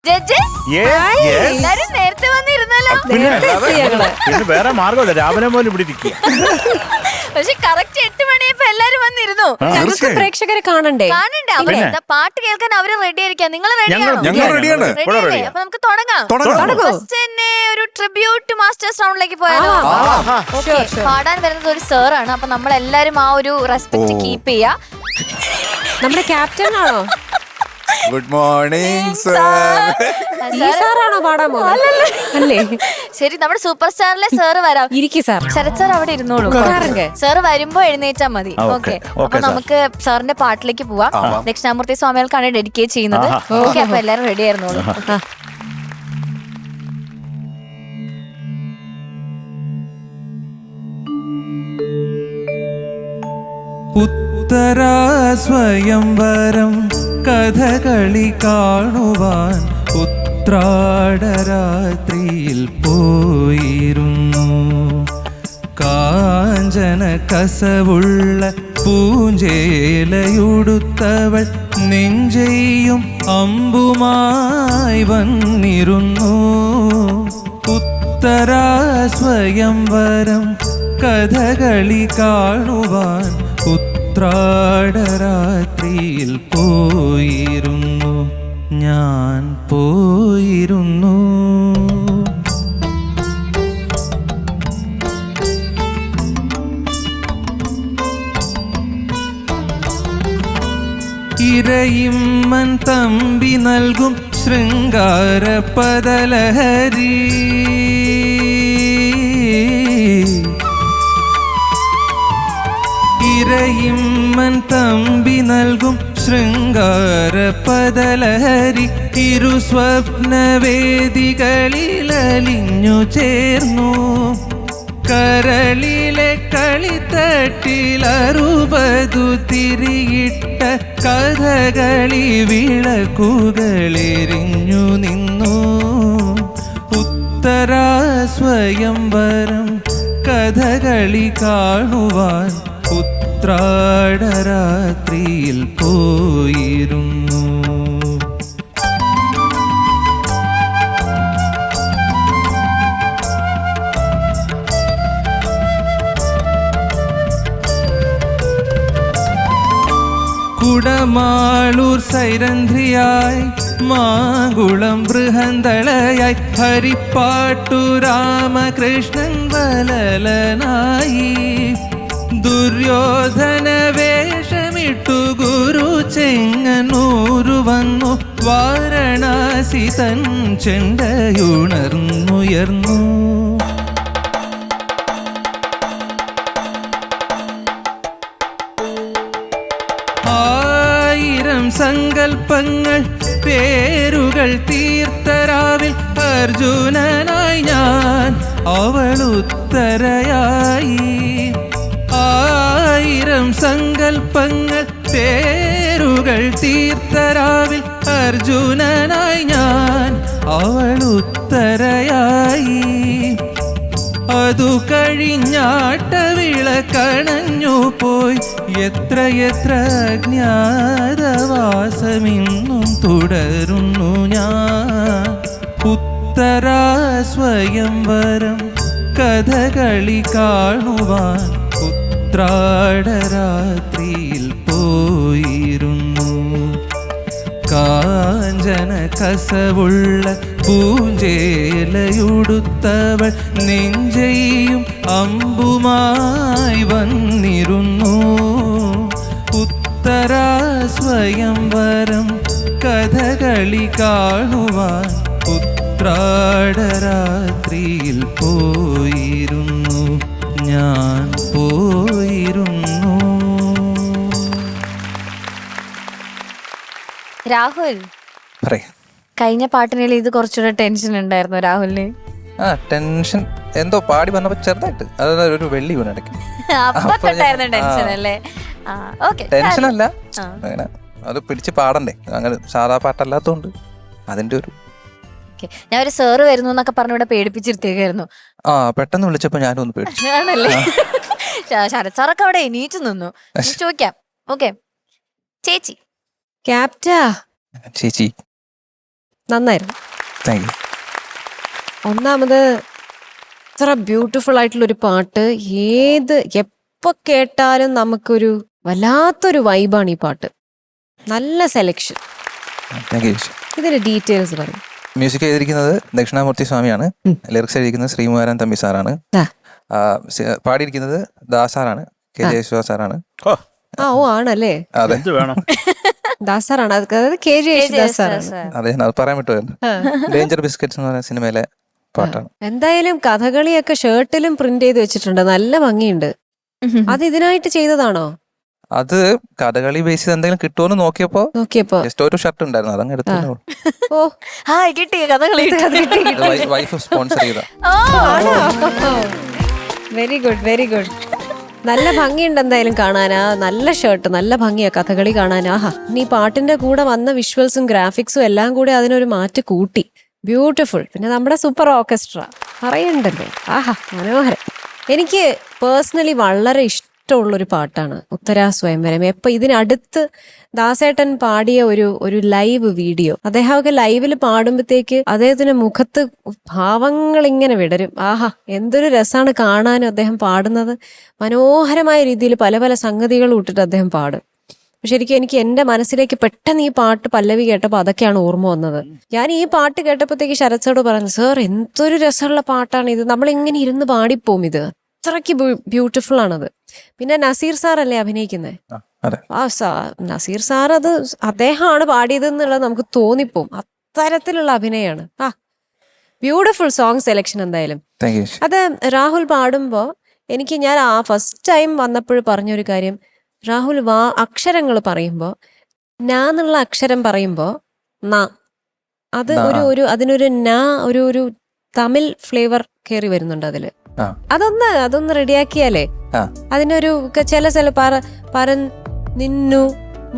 Judges എല്ലാരും നേരത്തെ വന്നിരുന്നല്ലോ. പിന്നെ വേറെ മാർഗമല്ല, രാവിലെ പോലും ഇവിടെ ഇരിക്കുക. പക്ഷെ കറക്റ്റ് 8 മണിയപ്പോ എല്ലാരും വന്നിരുന്നു. ഞങ്ങൾക്ക് പ്രേക്ഷകരെ കാണണ്ടേ? കാണണ്ടേ? പാട്ട് കേൾക്കാൻ അവര് റെഡി ആയിരിക്കാം. നിങ്ങൾ റെഡിയാണ്. അപ്പൊ നമുക്ക് തുടങ്ങാം. ഫസ്റ്റ് തന്നെ ഒരു ട്രിബ്യൂട്ട് മാസ്റ്റേഴ്സ് റൗണ്ടിലേക്ക് പോയാലോ? പാടാൻ വരുന്നത് ഒരു സാറാണ്. അപ്പൊ നമ്മളെല്ലാരും ആ ഒരു റെസ്പെക്ട് കീപ്പ് ചെയ്യാ. നമ്മുടെ ക്യാപ്റ്റൻ ആണോ? Good morning sir. ഈ സാറാണോ പാടാൻ പോകുന്നത്? അല്ലേ? ശരി, നമ്മുടെ സൂപ്പർ സ്റ്റാറിലെ സാറ് വരാം. ഇരിക്കും സാർ. ശരത് സാർ അവിടെ ഇരുന്നോളൂ. സാറ് വരുമ്പോ എഴുന്നേറ്റാ മതി. ഓക്കെ, അപ്പൊ നമുക്ക് സാറിന്റെ പാട്ടിലേക്ക് പോവാം. ദക്ഷിണാമൂർത്തി സ്വാമികൾക്കാണ് ഡെഡിക്കേറ്റ് ചെയ്യുന്നത്. ഓക്കെ, അപ്പൊ എല്ലാരും റെഡി ആയിരുന്നോളൂ. ഉത്തരാ സ്വയംവരം കഥകളി കാണുവാൻ ഉത്രാടരാത്രിയിൽ പോയിരുന്നു. കാഞ്ചന കസവുള്ള പൂഞ്ചേലയുടുത്തവൾ നെഞ്ചെയ്യും അമ്പുമായി വന്നിരുന്നു. ഉത്തരാ സ്വയംവരം കഥകളി കാണുവാൻ ഉത്രാടരാത്രിയിൽ പോയിരുന്നു, ഞാൻ പോയിരുന്നു. ഇരയിമ്മൻ തമ്പി നൽകും ശൃംഗാര പദലഹരി. ഇരയിമ്മൻ തമ്പി നൽകും ശൃംഗാര പദലഹരി ഇരു സ്വപ്നവേദികളിൽ അലിഞ്ഞു ചേർന്നു. കരളിലെ കളിത്തട്ടിൽ 60 തിരിയിട്ട കഥകളി വിളക്കുകളെരിഞ്ഞു നിന്നു. ഉത്തരാ സ്വയംവരം കഥകളി കാണുവാൻ ഉത്രാടരാത്രിയിൽ പോയിരുന്നു. കുടമാളൂർ സൈരന്ധ്രിയായി മാകുളം ബൃഹന്തളയായി ഹരിപ്പാട്ടു രാമകൃഷ്ണൻ വലലനായി ദുര്യോധന വേഷമിട്ടു ഗുരു ചെങ്ങന്നൂരു വന്നു. വാരണാസി തൻ ചെണ്ടയുണർന്നുയർന്നു. സങ്കൽപ്പങ്ങൾ പേരുകൾ തീർത്തരാവിൽ അർജുനനായി ഞാൻ അവളുത്തരയായി. 1000 സങ്കൽപ്പങ്ങൾ പേരുകൾ തീർത്തരാവിൽ അർജുനനായി ഞാൻ അവളുത്തരയായി. അതു കഴിഞ്ഞാട്ടവിള കണഞ്ഞു പോയി. എത്രയെത്ര അജ്ഞാതവാസമിന്നും തുടരുന്നു ഞാൻ. ഉത്തരാ സ്വയംവരം കഥകളി കാണുവാൻ ഉത്രാടരാത്രിയിൽ പോയിരുന്നു. കാഞ്ചന കസവുള്ള പൂഞ്ചേലയുടുത്തവൾ നെഞ്ചെയ്യും അമ്പുമായി വന്നിരുന്നു. ഉത്തരാ സ്വയംവരം കഥകളി കാണുവാൻ ഉത്രാടരാത്രിയിൽ പോയിരുന്നു, ഞാൻ പോയിരുന്നു. രാഹുൽ, കഴിഞ്ഞ പാട്ടിനിൽ ഇത് കുറച്ചുകൂടെ ടെൻഷൻ ഉണ്ടായിരുന്നു രാഹുലിന്. ടെൻഷൻ എന്തോ പാടി വന്നപ്പോ ചെറുതായിട്ട് ഒരു വെള്ളി വീണിടയ്ക്ക് ടെൻഷൻ അല്ലേ? ടെൻഷൻ അല്ല, അങ്ങനെ അത് പിടിച്ച് പാടണ്ടേ, അങ്ങനെ സാധാ പാട്ടല്ലാത്തോണ്ട് അതിന്റെ ഒരു. ഞാൻ ഒരു സാറ് വരുന്നു എന്നൊക്കെ പറഞ്ഞ ഇവിടെ പേടിപ്പിച്ചിരുത്തിയേക്കായിരുന്നു. പെട്ടെന്ന് വിളിച്ചപ്പോ ഞാനും ഒന്ന് പേടിച്ചു. ആണല്ലേ? ശരത് സാറൊക്കെ അവിടെ എണീറ്റ് നിന്നു. ചോദിക്കാം. ഓക്കെ ചേച്ചി. ക്യാപ്റ്റാ ചേച്ചി നന്നായിരുന്നു. Thank you. ഒന്നാമത് ഇത്ര ബ്യൂട്ടിഫുൾ ആയിട്ടുള്ളൊരു പാട്ട്, എപ്പോ കേട്ടാലും നമുക്കൊരു വല്ലാത്തൊരു വൈബാണ് ഈ പാട്ട്. നല്ല സെലക്ഷൻ. Thank you. ഇതിന്റെ ഡീറ്റെയിൽസ് പറയും. മ്യൂസിക് ചെയ്തിരിക്കുന്നത് ദക്ഷിണാമൂർത്തി സ്വാമിയാണ്. ലിറിക്സ് എഴുതിയിരിക്കുന്നത് ശ്രീകുമാരൻ തമ്പി സാറാണ്. പാടിയിരിക്കുന്നത് ദാസാറാണ്, കെ യേശുദാസ് സാറാണ്. ഓ ആണല്ലേ, അതെ, എന്ത് വേണം? ദാസാറാണ്, അതായത് കെ ജെ യേശുദാസ് സാറാണ്. അതെ, അത് പറയാൻ പറ്റുമായിരുന്നു. ഡേഞ്ചർ ബിസ്ക്കറ്റ്സ് എന്ന് പറയുന്ന സിനിമയിലെ പാട്ടാണ്. എന്തായാലും കഥകളിയൊക്കെ ഷർട്ടിലും പ്രിന്റ് ചെയ്ത് വെച്ചിട്ടുണ്ട്, നല്ല ഭംഗിയുണ്ട്. അത് ഇതിനായിട്ട് ചെയ്തതാണോ? അത് കഥകളി ബേസ് ചെയ്ത് എന്തെങ്കിലും കിട്ടുമെന്ന് നോക്കിയപ്പോ ജസ്റ്റ് ഒരു ഷർട്ട് ഉണ്ടായിരുന്നു, അതങ്ങ് എടുത്തു. ഓ കിട്ടി കഥകളി. വൈഫ് സ്പോൺസർ ചെയ്ത. Very good, very good. നല്ല ഭംഗിയുണ്ട് എന്തായാലും കാണാനാ. നല്ല ഷർട്ട്, നല്ല ഭംഗിയാ കഥകളി കാണാൻ. ആഹാ, ഇനി പാട്ടിന്റെ കൂടെ വന്ന വിഷ്വൽസും ഗ്രാഫിക്സും എല്ലാം കൂടെ അതിനൊരു മാറ്റ് കൂട്ടി. ബ്യൂട്ടിഫുൾ. പിന്നെ നമ്മുടെ സൂപ്പർ ഓർക്കസ്ട്ര പറയണ്ടല്ലോ. ആഹാ, മനോഹരം. എനിക്ക് പേഴ്സണലി വളരെ ഇഷ്ടമുള്ളൊരു പാട്ടാണ് ഉത്തരാ സ്വയംവരം. എപ്പോൾ ഇതിനടുത്ത് ദാസേട്ടൻ പാടിയ ഒരു ലൈവ് വീഡിയോ, അദ്ദേഹമൊക്കെ ലൈവിൽ പാടുമ്പോഴത്തേക്ക് അദ്ദേഹത്തിന്റെ മുഖത്ത് ഭാവങ്ങൾ ഇങ്ങനെ വിടരും. ആഹാ, എന്തൊരു രസമാണ് കാണാനും. അദ്ദേഹം പാടുന്നത് മനോഹരമായ രീതിയിൽ പല പല സംഗതികൾ ഇട്ടിട്ട് അദ്ദേഹം പാടും. ശരിക്കും എനിക്ക് എൻ്റെ മനസ്സിലേക്ക് പെട്ടെന്ന് ഈ പാട്ട് പല്ലവി കേട്ടപ്പോൾ അതൊക്കെയാണ് ഓർമ്മ വന്നത്. ഞാൻ ഈ പാട്ട് കേട്ടപ്പോഴത്തേക്ക് ശരത്സോട് പറഞ്ഞു, സാർ എന്തൊരു രസമുള്ള പാട്ടാണ് ഇത്, നമ്മളിങ്ങനെ ഇരുന്ന് പാടിപ്പോവും, ഇത് അത്രയ്ക്ക് ബ്യൂട്ടിഫുൾ ആണത്. പിന്നെ നസീർ സാർ അല്ലേ അഭിനയിക്കുന്നത്? നസീർ സാർ അദ്ദേഹമാണ് പാടിയത് എന്നുള്ളത് നമുക്ക് തോന്നിപ്പോവും, അത്തരത്തിലുള്ള അഭിനയമാണ്. Beautiful song selection. എന്തായാലും അത് രാഹുൽ പാടുമ്പോ ഞാൻ ഫസ്റ്റ് ടൈം വന്നപ്പോൾ പറഞ്ഞൊരു കാര്യം, രാഹുൽ അക്ഷരങ്ങൾ പറയുമ്പോ എന്നുള്ള അക്ഷരം പറയുമ്പോ അത് അതിനൊരു ഒരു തമിഴ് ഫ്ലേവർ കയറി വരുന്നുണ്ട് അതില്. അതൊന്ന് റെഡിയാക്കിയാലേ അതിനൊരു ചില നിന്നു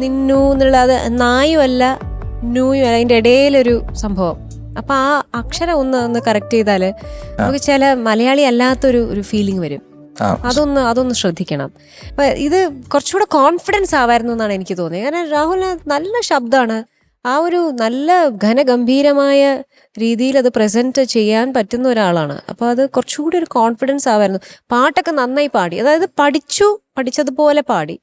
എന്നുള്ള, അത് നായും അല്ല നൂയും അല്ല, അതിന്റെ ഇടയിലൊരു സംഭവം. അപ്പൊ ആ അക്ഷരം ഒന്ന് കറക്റ്റ് ചെയ്താല് നമുക്ക് ചില മലയാളി അല്ലാത്തൊരു ഫീലിംഗ് വരും. അതൊന്ന് ശ്രദ്ധിക്കണം. അപ്പൊ ഇത് കുറച്ചുകൂടെ കോൺഫിഡൻസ് ആവായിരുന്നു എന്നാണ് എനിക്ക് തോന്നിയത്. കാരണം രാഹുലിന് നല്ല ശബ്ദമാണ്, ആ ഒരു നല്ല ഘനഗംഭീരമായ രീതിയിൽ അത് പ്രസന്റ് ചെയ്യാൻ പറ്റുന്ന ഒരാളാണ്. അപ്പൊ അത് കുറച്ചുകൂടി ഒരു കോൺഫിഡൻസ് ആവായിരുന്നു. പാട്ടൊക്കെ നന്നായി പാടി, അതായത് പഠിച്ചതുപോലെ പാടി.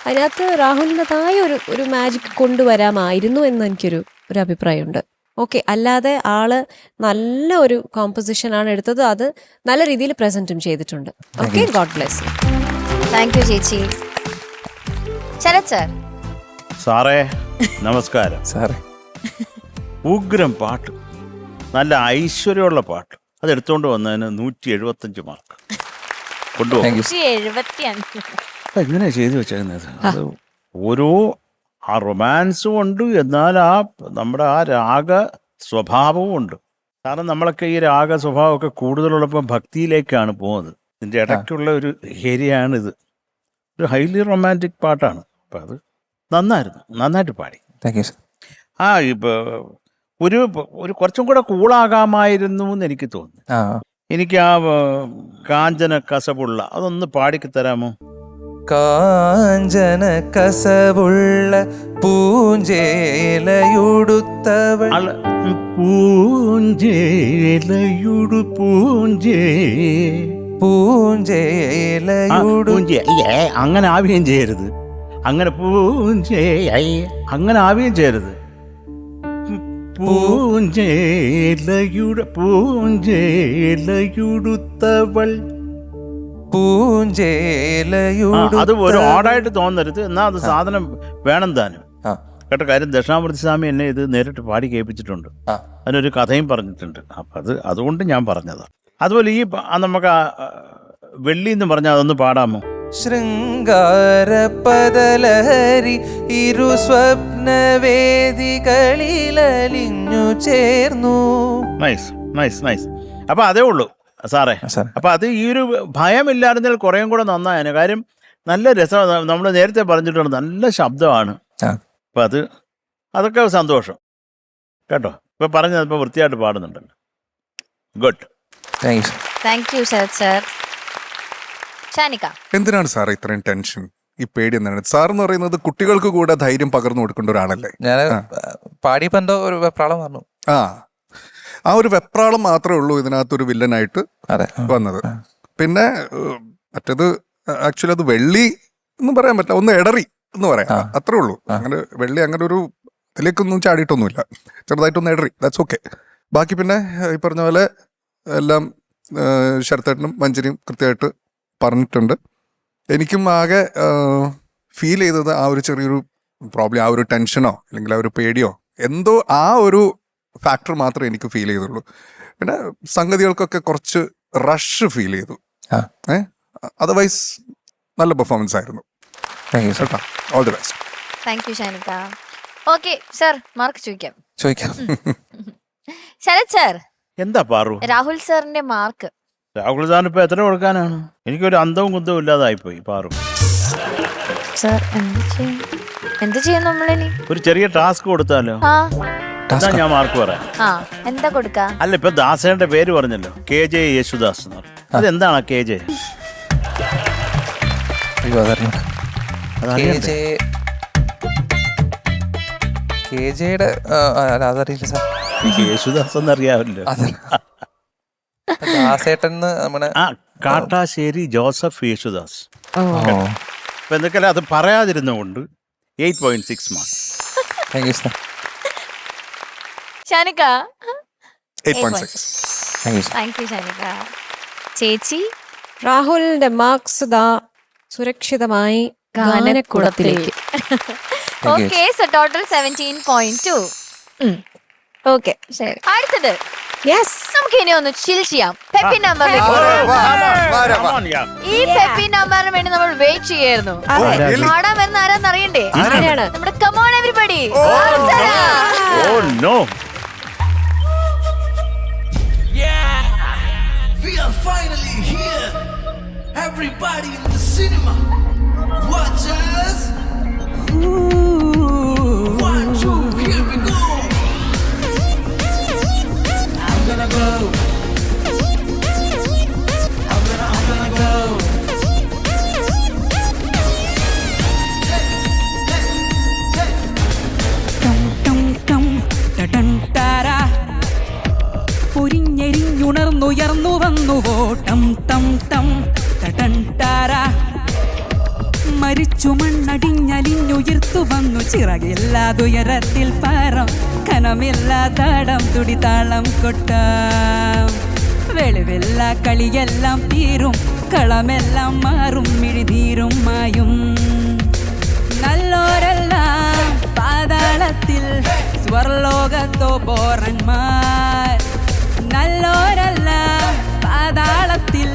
അതിനകത്ത് രാഹുലിൻ്റെതായ ഒരു മാജിക് കൊണ്ടുവരാമായിരുന്നു എന്ന് എനിക്കൊരു അഭിപ്രായമുണ്ട്. ഓക്കെ, അല്ലാതെ ആള് നല്ല ഒരു കോമ്പോസിഷൻ ആണ് എടുത്തത്, അത് നല്ല രീതിയിൽ പ്രസന്റും ചെയ്തിട്ടുണ്ട്. Okay, God bless you. Thank you ചേച്ചി. ശരത് സാർ. സാറേ നമസ്കാരം. സാറേ, ഉഗ്രം പാട്ട്, നല്ല ഐശ്വര്യമുള്ള പാട്ട്. അത് എടുത്തോണ്ട് വന്നതിന് 175 മാർക്ക് കൊണ്ടുപോകും. 175. എങ്ങനെയാ ചെയ്തു വെച്ചേക്കുന്നത്? അത് ഓരോ റൊമാൻസും ഉണ്ട്, എന്നാൽ നമ്മുടെ രാഗ സ്വഭാവവും ഉണ്ട്. കാരണം നമ്മളൊക്കെ ഈ രാഗ സ്വഭാവമൊക്കെ കൂടുതലുള്ളപ്പോൾ ഭക്തിയിലേക്കാണ് പോകുന്നത്. ഇതിൻ്റെ ഇടയ്ക്കുള്ള ഒരു ഏരിയയാണിത്. ഒരു ഹൈലി റൊമാൻറ്റിക് പാട്ടാണ്. അപ്പം അത് നന്നായിരുന്നു, നന്നായിട്ട് പാടി. ഇപ്പൊ ഒരു കുറച്ചും കൂടെ കൂളാകാമായിരുന്നു എന്ന് എനിക്ക് തോന്നുന്നു. എനിക്ക് കാഞ്ചന കസവുള്ള അതൊന്ന് പാടിക്ക് തരാമോ? കാഞ്ചന കസവുള്ള പൂഞ്ചേലയുടുത്തവൾ അങ്ങനെ ആവുകയും ചെയ്യരുത്, അങ്ങനെ അങ്ങനെ ആവുകയും ചെയ്യരുത്. പൂഞ്ചേലയുടുത്തവൾ അത് ഒരു ഓടായിട്ട് തോന്നരുത്, എന്നാ അത് സാധനം വേണം താനും. കേട്ട കാര്യം, ദക്ഷിണാമൂർത്തി സ്വാമി എന്നെ ഇത് നേരിട്ട് പാടി കേൾപ്പിച്ചിട്ടുണ്ട്, അതിനൊരു കഥയും പറഞ്ഞിട്ടുണ്ട്. അപ്പം അതുകൊണ്ട് ഞാൻ പറഞ്ഞതാണ്. അതുപോലെ ഈ നമുക്ക് വെള്ളി എന്ന് പറഞ്ഞാൽ അതൊന്ന് പാടാമോ? ശൃംഗാര പദലഹരി ഇരു സ്വപ്നവേദികളിലലിഞ്ഞു ചേർന്നു. Nice nice nice. അപ്പൊ അതേ ഉള്ളൂ സാറേ. അപ്പൊ അത് ഈ ഒരു ഭയമില്ലായിരുന്നെങ്കിൽ കുറേയും കൂടെ നന്നായാണ്. കാര്യം നല്ല രസം, നമ്മൾ നേരത്തെ പറഞ്ഞിട്ടുണ്ട്, നല്ല ശബ്ദമാണ്. അപ്പൊ അതൊക്കെ സന്തോഷം കേട്ടോ. ഇപ്പൊ പറഞ്ഞത് ഇപ്പൊ വൃത്തിയായിട്ട് പാടുന്നുണ്ടല്ലോ. Good. Thank you Sarath sir. Shanika. എന്തിനാണ് സാർ ഇത്രയും ടെൻഷൻ, ഈ പേടി എന്താണ്? സാർ എന്ന് പറയുന്നത് കുട്ടികൾക്ക് കൂടെ ധൈര്യം പകർന്നു കൊടുക്കേണ്ട ഒരാളല്ലേ? ഞാൻ പാടിയപ്പോ എന്തോ ഒരു വെപ്രാളം പറഞ്ഞു. ആ ഒരു വെപ്രാളം മാത്രമേ ഉള്ളൂ ഇതിനകത്തൊരു വില്ലനായിട്ട് അതെ. വന്നത്. പിന്നെ മറ്റേത് ആക്ച്വലി അത് വെള്ളി എന്ന് പറയാൻ പറ്റില്ല, ഒന്ന് എടറി എന്ന് പറയാം, അത്രേ ഉള്ളൂ. അങ്ങനെ വെള്ളി അങ്ങനെ ഒരു ഇതിലേക്കൊന്നും ചാടിയിട്ടൊന്നുമില്ല, ചെറുതായിട്ടൊന്ന് എടറി, ദാറ്റ്സ് ഓക്കെ. ബാക്കി പിന്നെ ഈ പറഞ്ഞ പോലെ എല്ലാം ശരത്തേട്ടനും മഞ്ജരിയും കൃത്യമായിട്ട് പറഞ്ഞിട്ടുണ്ട്. എനിക്കും ആകെ ഫീൽ ചെയ്തത് ആ ഒരു ചെറിയൊരു പ്രോബ്ലം, ആ ഒരു ടെൻഷനോ അല്ലെങ്കിൽ ആ ഒരു പേടിയോ എന്തോ ആ ഒരു ഫാക്ടർ മാത്രമേ എനിക്ക് ഫീൽ ചെയ്തുള്ളൂ. പിന്നെ സംഗതികൾക്കൊക്കെ കുറച്ച് റഷ് ഫീൽ ചെയ്തു. അതർവൈസ് നല്ല പെർഫോമൻസ് ആയിരുന്നു. കേട്ടോ, all the best. Thank you Shanika. Okay sir, mark ചോദിക്കാം. ശരത് സർ, എന്താ പാറു? രാഹുൽ സാറിന്റെ മാർക്ക്. രാഹുൽ സാറിന് ഇപ്പൊ എത്ര കൊടുക്കാനാണ്? എനിക്കൊരു അന്തവും കുന്തവും ഇല്ലാതായിപ്പോയി പാറു. സർ എന്ത് ചെയ്യും നമ്മളിനി? ഒരു ചെറിയ ടാസ്ക് കൊടുത്താലോ? എന്താ ഞാൻ മാർക്ക് പറയാം. എന്താ കൊടുക്ക? അല്ല, ഇപ്പൊ ദാസേന്റെ പേര് പറഞ്ഞല്ലോ, KJ യേശുദാസ് എന്ന് പറഞ്ഞു. അതെന്താണ് KJ? KJയുടെ അതറിയില്ല സാർ. യേശുദാസ് എന്നറിയാമല്ലോ. ദാസേട്ടൻ നമ്മുടെ കാട്ടാശ്ശേരി ജോസഫ് യേശുദാസ്. അപ്പൊ എന്തൊക്കെയല്ല, അത് പറയാതിരുന്നുകൊണ്ട് 8.6 mark. Thank you sir. Shanika 8.6. Thank you Shanika. ചേച്ചി, രാഹുലിന്റെ മാർക്സ് ദാ സുരക്ഷിതമായി ഗാനക്കുളത്തിലേക്ക്. Okay, so total 17.2. ഓക്കെ, ശരി. അടുത്തത് നമുക്ക് ഇനി ഒന്ന് ചിൽ ചെയ്യാം. പെപ്പി നമ്പറിലേക്ക്. ഈ പെപ്പി നമ്പറിന് വേണ്ടി നമ്മൾ വെയിറ്റ് ചെയ്യായിരുന്നു. പാടാൻ വരുന്ന ആരാന്ന് അറിയണ്ടേ? നമ്മുടെ come on everybody. We are finally here. Everybody in the cinema, watch us. Ooh. 1, 2, here we go. I'm gonna go. I'm gonna go. Tum tum tum, ta tan tara. പൊരിഞ്ഞെരിഞ്ഞുണർന്നുയർന്നു വന്നുവോ ടം ടം ടം ടടൻ ടാര. മരിച്ചു മണ്ണടിഞ്ഞലിഞ്ഞുയർത്തു വന്നു ചിറകില്ലാതുയരത്തിൽ പാരം കനമില്ലാതാടം തുടിതാളം കൊട്ടാം. വെളിവെല്ല കളിയെല്ലാം തീരും, കളമെല്ലാം മാറും, മിഴിതീരും മായും. നല്ലോരെല്ലാം പാതാളത്തിൽ, സ്വർലോകത്തോ ബോറന്മാർ. നല്ലോരല്ല പാതാളത്തിൽ,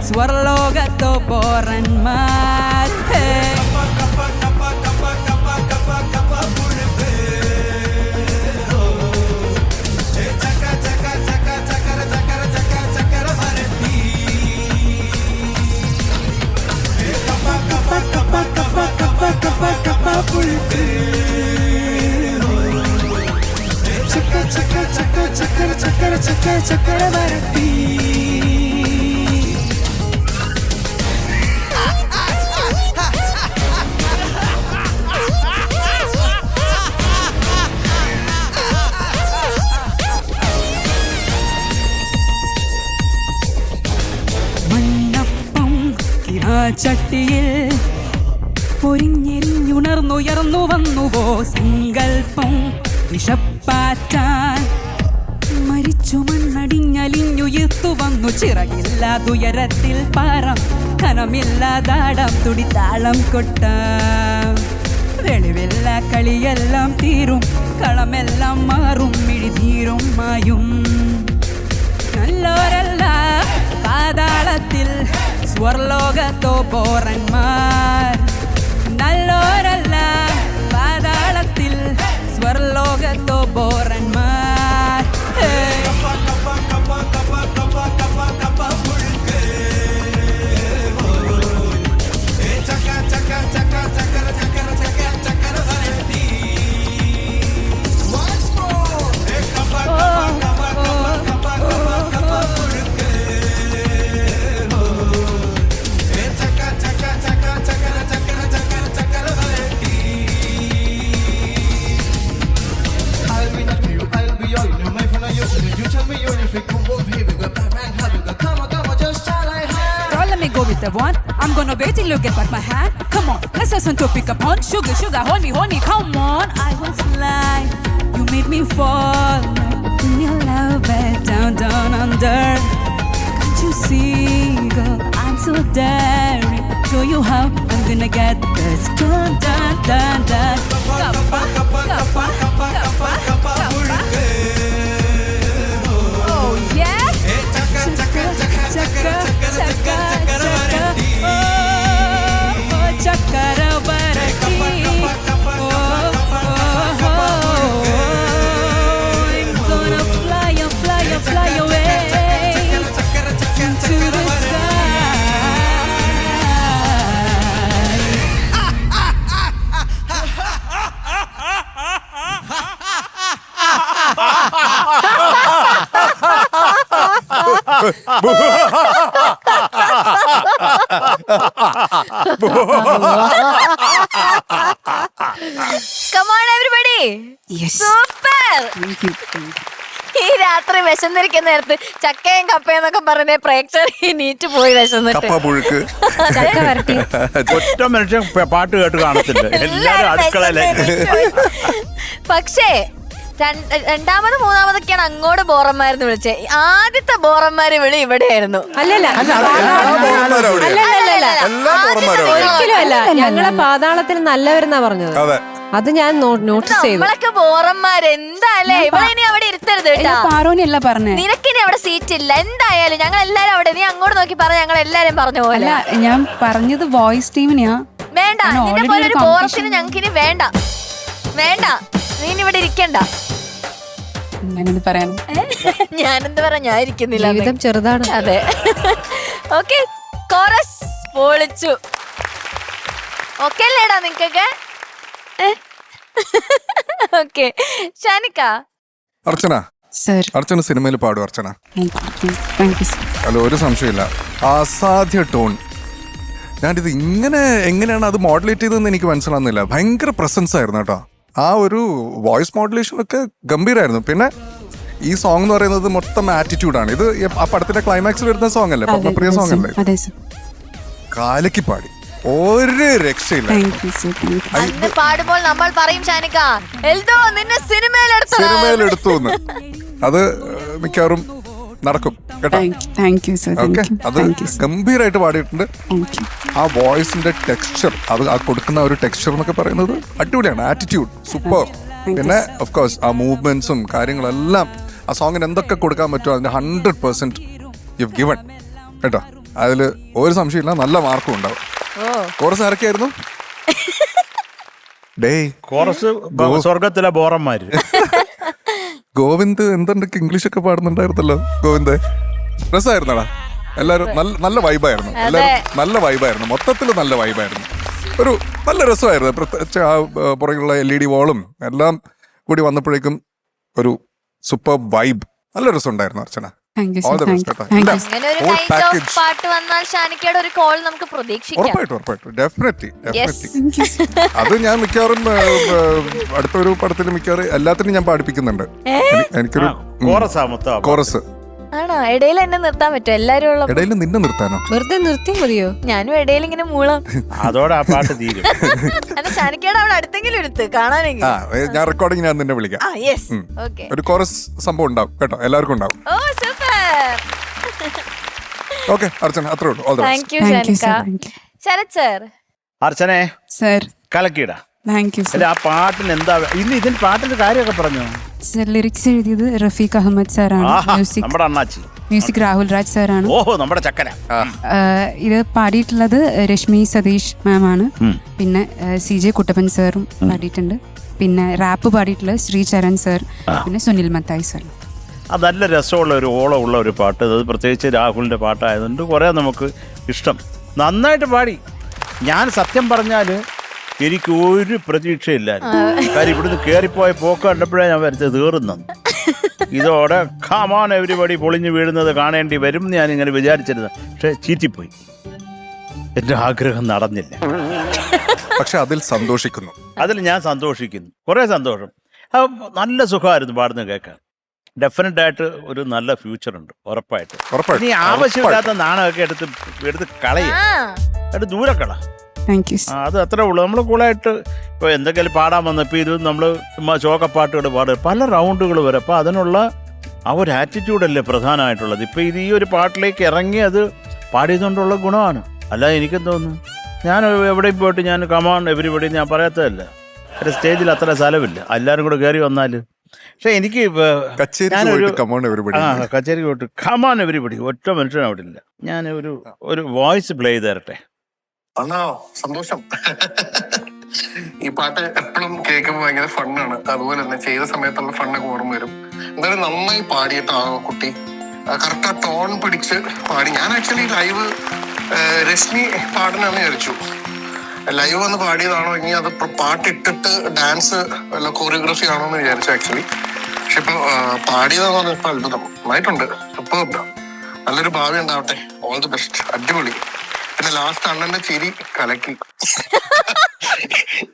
സ്വർലോകത്തോ ബോറന്മാർ. ചക്കര വരട്ടി. മണ്ണപ്പം കിനാച്ചട്ടിയിൽ പൊരിഞ്ഞെരിഞ്ഞുണർന്നുയർന്നു വന്നുവോ സങ്കൽപ്പം വിഷപ്പാറ്റാൻ. മരിച്ചു മണ്ണടിഞ്ഞലിഞ്ഞുയർത്തു വന്നു ചിറകില്ലാതുയരത്തിൽ പാരം കനമില്ലാതാടം തുടിതാളം കൊട്ടാം. വെളിവെല്ല കളിയെല്ലാം തീരും, കളമെല്ലാം മാറും, മിഴിതീരും മായും. നല്ലോരല്ല പാതാളത്തിൽ, സ്വർലോകത്തോ ബോറന്മാർ. നല്ലോരല്ല പാതാളത്തിൽ, സ്വർലോകത്തോ ബോറന്മാർ. ചക്ക with the one. I'm gonna wait till you get back my hand. Come on, let's have some to pick up on. Sugar, sugar, honey, honey, come on. I was like, you made me fall in your love bed, down, down, under. Can't you see, girl, I'm so daring. Show you how I'm gonna get this done, done, done, done. Kappa, kappa, kappa, kappa, kappa. Oh yeah. Chaka, chaka, chaka, chaka, chaka. Oh, chakarabarati. Oh, I'm gonna fly and fly and fly away into the sky. Come on everybody. Yes. Super. Thank you. Thank you. ഈ രാത്രി വിശന്നിരിക്കുന്ന നേരത്ത് ചക്കയും കപ്പയും എന്നൊക്കെ പറഞ്ഞ പ്രേക്ഷകർ NEET പോയി വിശന്നിട്ട് കപ്പ പുഴുക്ക്. ചക്ക വരട്ടി. ഒറ്റ മനുഷ്യൻ പാട്ട് കേട്ട് കാണത്തില്ല, എല്ലാരും അടുക്കളയിലെ. പക്ഷേ രണ്ടാമത് മൂന്നാമതൊക്കെയാണ് അങ്ങോട്ട് ബോറന്മാരെന്ന് വിളിച്ചത്. ആദ്യത്തെ ബോറന്മാര് വിളി ഇവിടെയായിരുന്നു. അല്ലല്ല എല്ലാ ബോറന്മാരും അവിടെ. ഒരിക്കലും അല്ല, ഞങ്ങളെ പാതാളത്തിൽ നല്ലവരെന്നാ പറഞ്ഞത്. അതെ, അത് ഞാൻ നോട്ടീസ് ചെയ്തു. നമ്മളൊക്കെ ബോറന്മാര് എന്തായാലേ. ഇവിടെ ഇനി അവിടെ ഇരുത്തരുത് കേട്ടാ. പാറോനല്ല പറഞ്ഞേ. നിനക്കിനി അവിടെ സീറ്റ് ഇല്ല. എന്തായാലും ഞങ്ങൾ എല്ലാരും അവിടെ. നീ അങ്ങോട്ട് നോക്കി പറഞ്ഞ ഞങ്ങൾ എല്ലാരും പറഞ്ഞ പോലെ. അല്ല, ഞാൻ പറഞ്ഞത് വോയിസ് ടീമിനെയാ. വേണ്ട, നിന്നെ പോലെ ഒരു ബോറത്തിന് ഞങ്ങൾക്ക് ഇനി വേണ്ട. വേണ്ട, നീ ഇനി ഇവിടെ ഇരിക്കണ്ട. ഞാനെന്ത് പറയാൻ. ഞാനെന്ത് പറയാ, ഞാൻ ഇരിക്കുന്നില്ല. ജീവിതം ചെറുതാണ്. അതെ. ഓക്കെ, കോറസ് പൊളിച്ചു. ഓക്കെ അല്ലേടാ നിങ്ങക്കൊക്കെ? ഓക്കെ, ഷാനിക്ക. അർച്ചന, സർ. അർച്ചന സിനിമയിൽ പാടും. അർച്ചന, താങ്ക് യു സർ. അല്ല ഒരു സംശയമില്ല, അസാധ്യ ടോൺ. ഞാനിത് എങ്ങനെയാണ് അത് മോഡുലേറ്റ് ചെയ്തതെന്ന് എനിക്ക് മനസ്സിലാവുന്നില്ല. ഭയങ്കര പ്രസൻസ് ആയിരുന്നു കേട്ടോ. ആ ഒരു വോയിസ് മോഡുലേഷൻ ഒക്കെ ഗംഭീരമായിരുന്നു. പിന്നെ ഈ സോങ് എന്ന് പറയുന്നത് മൊത്തം ആറ്റിറ്റ്യൂഡാണ്. ഇത് ആ പടത്തിന്റെ ക്ലൈമാക്സിൽ വരുന്ന സോങ് അല്ലേ, പത്മപ്രിയ സോങ് അല്ലേ? അതെ സർ. കാലയ്ക്ക് പാടി, ഒരു രക്ഷയില്ല. Thank you sir. അന്ന് പാടുമ്പോൾ നമ്മൾ പറയും ഷാനിക്ക, എൽദോ നിന്നെ സിനിമയിലെടുത്തു എന്ന്. അത് മിക്കവാറും നടക്കും കേട്ടോ. Thank you sir. ഓക്കെ, അത് ഗംഭീരമായിട്ട് പാടിയിട്ടുണ്ട്. ആ വോയിസിന്റെ ടെക്സ്ചർ, അത് ആ കൊടുക്കുന്ന ഒരു ടെക്സ്ചർ എന്നൊക്കെ പറയുന്നത് അടിപൊളിയാണ്. Attitude super. പിന്നെ ഓഫ് കോഴ്സ് ആ മൂവ്മെന്റ്സും കാര്യങ്ങളെല്ലാം ആ സോങ്ങിന് എന്തൊക്കെ കൊടുക്കാൻ പറ്റുമോ അതിന്റെ 100% യു ഗിവൺ കേട്ടോ. അതിൽ ഒരു സംശയമില്ല, നല്ല മാർക്കും ഉണ്ടാവും. കോറസ് ആരൊക്കെയായിരുന്നു? കോറസ് സ്വർഗത്തിലെ ബോറന്മാര്. ഗോവിന്ദ് എന്തൊക്കെ ഇംഗ്ലീഷ് ഒക്കെ പാടുന്നുണ്ടായിരുന്നല്ലോ. ഗോവിന്ദ് രസമായിരുന്നടാ. എല്ലാവരും നല്ല വൈബായിരുന്നു. എല്ലാവരും നല്ല വൈബായിരുന്നു. മൊത്തത്തിൽ നല്ല വൈബായിരുന്നു. ഒരു നല്ല രസമായിരുന്നു. പ്രത്യേകിച്ച് ആ പുറകിലുള്ള LED വാളും എല്ലാം കൂടി വന്നപ്പോഴേക്കും ഒരു സൂപ്പർ വൈബ്. നല്ല രസമുണ്ടായിരുന്നു അർച്ചന. All the best കേട്ടോ. അങ്ങനെ ഒരു കൈൻഡ് ഓഫ് പാട്ട് വന്നാൽ ഷാനിക്കയുടെ ഒരു കോൾ നമുക്ക് പ്രതീക്ഷിക്കാം. ഉറപ്പായിട്ടും ഡെഫിനറ്റ്ലി. അത് ഞാൻ മിക്കവാറും അടുത്തൊരു പടത്തിൽ മിക്കവാറും എല്ലാത്തിനും ഞാൻ പാടിപ്പിക്കുന്നുണ്ട്. എനിക്കൊരു കോറസ്. ആണോ? ഇടയിൽ എന്നെ നിർത്താൻ പറ്റുമോ? എല്ലാരും ഉള്ള ഇടയിൽ നിന്നെ നിർത്താനോ? വെറുതെ നിർത്തി മതിയോ? ഞാനും ഇടയിൽ ഇങ്ങനെ മൂളാം. അതോടെ ആ പാട്ട് തീരും. അല്ല, ഷാനിക്കയുടെ അവിടെ അടുത്തെങ്കിലും എടുത്ത് കാണാനെങ്കിലും. ഞാൻ റെക്കോർഡിംഗ് ഞാൻ നിന്നെ വിളിക്കാം. ഒരു കോറസ് സംഭവം ഉണ്ടാവും കേട്ടോ, എല്ലാവർക്കും ഉണ്ടാവും. ഓ സൂപ്പർ. ഓക്കെ അർച്ചന, അത്രേ ഉള്ളൂ. All the thank you Shanika. Sarath sir. അർച്ചനെ സർ. കലക്കിടാ. Thank you sir. ആ പാട്ടിന് എന്താ ഇന്ന് ഇതിന്റെ പാട്ടിന്റെ കാര്യമൊക്കെ പറഞ്ഞു. സർ ലിറിക്സ് എഴുതിയത് റഫീഖ് അഹമ്മദ് സാറാണ്. നമ്മുടെ അണ്ണാച്ചി. മ്യൂസിക് രാഹുൽ രാജ് സാറാണ്. ഓഹോ, നമ്മുടെ ചക്കര. ഇത് പാടിയിട്ടുള്ളത് രശ്മി സതീഷ് മാം ആണ്. പിന്നെ CJ കുട്ടപ്പൻ സാറും പാടിയിട്ടുണ്ട്. പിന്നെ റാപ്പ് പാടിയിട്ടുള്ളത് ശ്രീചരൺ സർ, പിന്നെ സുനിൽ മത്തായി സർ. അത് നല്ല രസമുള്ള ഒരു ഓളമുള്ള ഒരു പാട്ട്. അത് പ്രത്യേകിച്ച് രാഹുലിന്റെ പാട്ടായതുകൊണ്ട് കുറെ നമുക്ക് ഇഷ്ടം. നന്നായിട്ട് പാടി. ഞാൻ സത്യം പറഞ്ഞാൽ എനിക്ക് ഒരു പ്രതീക്ഷയില്ലായിരുന്നു. കാര്യം ഇവിടുന്ന് കയറിപ്പോയ പോക്ക് കണ്ടപ്പോഴേ ഞാൻ വരച്ചത് തീർന്നു. ഇതോടെ ഖാമാൻ എവരിബഡി പൊളിഞ്ഞു വീഴുന്നത് കാണേണ്ടി വരും ഞാൻ ഇങ്ങനെ വിചാരിച്ചിരുന്നു. പക്ഷെ ചീറ്റിപ്പോയി. എന്റെ ആഗ്രഹം നടന്നില്ല. പക്ഷെ അതിൽ സന്തോഷിക്കുന്നു. അതിൽ ഞാൻ സന്തോഷിക്കുന്നു. കുറെ സന്തോഷം. നല്ല സുഖമായിരുന്നു പാടുന്നത് കേൾക്കാൻ. ഡെഫിനറ്റ് ആയിട്ട് ഒരു നല്ല ഫ്യൂച്ചർ ഉണ്ട് ഉറപ്പായിട്ട്. ഉറപ്പായിട്ടും. ഇനി ആവശ്യമില്ലാത്ത നാണമൊക്കെ എടുത്ത് കളയുക, ആ എടുത്ത് ദൂരെ കള. Thank you. അത് അത്രേ ഉള്ളൂ. നമ്മൾ കൂളായിട്ട് ഇപ്പോൾ എന്തെങ്കിലും പാടാൻ വന്നപ്പോൾ ഇത് നമ്മൾ ചുമ്മാ ചോക്കപ്പാട്ടുകൾ പാടുക, പല റൗണ്ടുകൾ വരെ. അപ്പോൾ അതിനുള്ള ആ ഒരു ആറ്റിറ്റ്യൂഡല്ലേ പ്രധാനമായിട്ടുള്ളത്. ഇപ്പോൾ ഇത് ഈ ഒരു പാട്ടിലേക്ക് ഇറങ്ങി അത് പാടിയതുകൊണ്ടുള്ള ഗുണമാണ്. അല്ലാതെ എനിക്കെന്ത് തോന്നുന്നു, ഞാൻ എവിടെയും പോയിട്ട് ഞാൻ കമാൺ എവരിബഡി ഞാൻ പറയാത്തതല്ല. ഒരു സ്റ്റേജിൽ അത്ര സ്ഥലമില്ല, എല്ലാവരും കൂടെ കയറി വന്നാൽ. പക്ഷെ എനിക്ക് ഞാനൊരു കച്ചേരി പോയിട്ട് കമാൺ എവരിബഡി ഒറ്റ മനുഷ്യനും അവിടെ ഇല്ല. ഞാൻ ഒരു വോയിസ് പ്ലേ ചെയ്ത് തരട്ടെ. അണ്ണാ സന്തോഷം. ഈ പാട്ട് എപ്പോഴും കേൾക്കുമ്പോൾ ഭയങ്കര ഫണ്ണാണ്. അതുപോലെ തന്നെ ചെയ്ത സമയത്തുള്ള ഫണ്ണൊക്കെ ഓർമ്മ വരും. എന്തായാലും നന്നായി പാടിയിട്ട് ആ കുട്ടി കറക്റ്റ് ആ ടോൺ പിടിച്ച് പാടി. ഞാൻ ആക്ച്വലി ലൈവ് രശ്മി പാടണമെന്ന് വിചാരിച്ചു. ലൈവ് വന്ന് പാടിയതാണോ ഇനി അത് പാട്ടിട്ടിട്ട് ഡാൻസ് വല്ല കോറിയോഗ്രഫി ആണോ എന്ന് വിചാരിച്ചു ആക്ച്വലി. പക്ഷെ ഇപ്പൊ പാടിയതാന്ന് പറഞ്ഞാൽ ഇപ്പൊ അത്ഭുതം നന്നായിട്ടുണ്ട്. ഇപ്പൊ നല്ലൊരു ഭാവി ഉണ്ടാവട്ടെ. All the best. അടിപൊളി. പിന്നെ ലാസ്റ്റ് അണ്ണന്റെ ചിരി കലക്കി.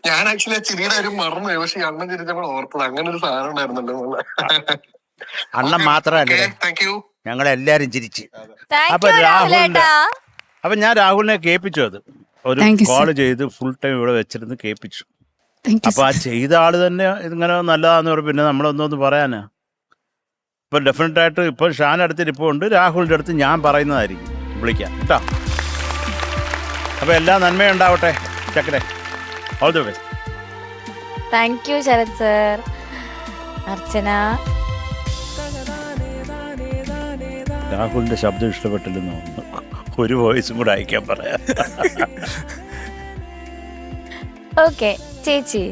ഞാൻ ആക്ച്വലി ആ ചിരിയുടെ കാര്യം മറന്നു, പക്ഷെ ഈ അണ്ണൻ ചിരിച്ചപ്പോൾ ഓർത്തത് അങ്ങനെ ഒരു സാധനം ഉണ്ടായിരുന്നല്ലോ. അണ്ണൻ മാത്രമല്ല, താങ്ക് യു. ഞങ്ങളെല്ലാരും ചിരിച്ച്. താങ്ക് അപ്പൊ യു രാഹുലേട്ടാ. അപ്പൊ ഞാൻ രാഹുലിനെ കേൾപ്പിച്ചു. അത് ഒരു Thank you, sir. കോള് ചെയ്ത് ഫുൾ ടൈം ഇവിടെ വെച്ചിരുന്ന് കേൾപ്പിച്ചു. Thank you. അപ്പൊ ആ ചെയ്ത ആള് തന്നെ ഇതിങ്ങനെ നല്ലതാന്ന് പറയും. പിന്നെ നമ്മളൊന്നൊന്ന് പറയാനാ. ഇപ്പൊ ഡെഫിനറ്റ് ആയിട്ട് ഇപ്പൊ ഷാൻ അടുത്തിരിപ്പുണ്ട്, രാഹുലിന്റെ അടുത്ത് ഞാൻ പറയുന്നതായിരിക്കും വിളിക്കാം കേട്ടോ. അപ്പൊ എല്ലാ നന്മയും ഉണ്ടാവട്ടെ ചക്കരെ. All the best. Thank you Sarath sir. Archana, രാഹുലിന്റെ ശബ്ദം ഇഷ്ടപ്പെട്ടില്ലെന്ന് തോന്നുന്നു. ഒരു വോയിസും കൂടെ അയക്കാൻ പറയാം. ഓക്കെ ചേച്ചി.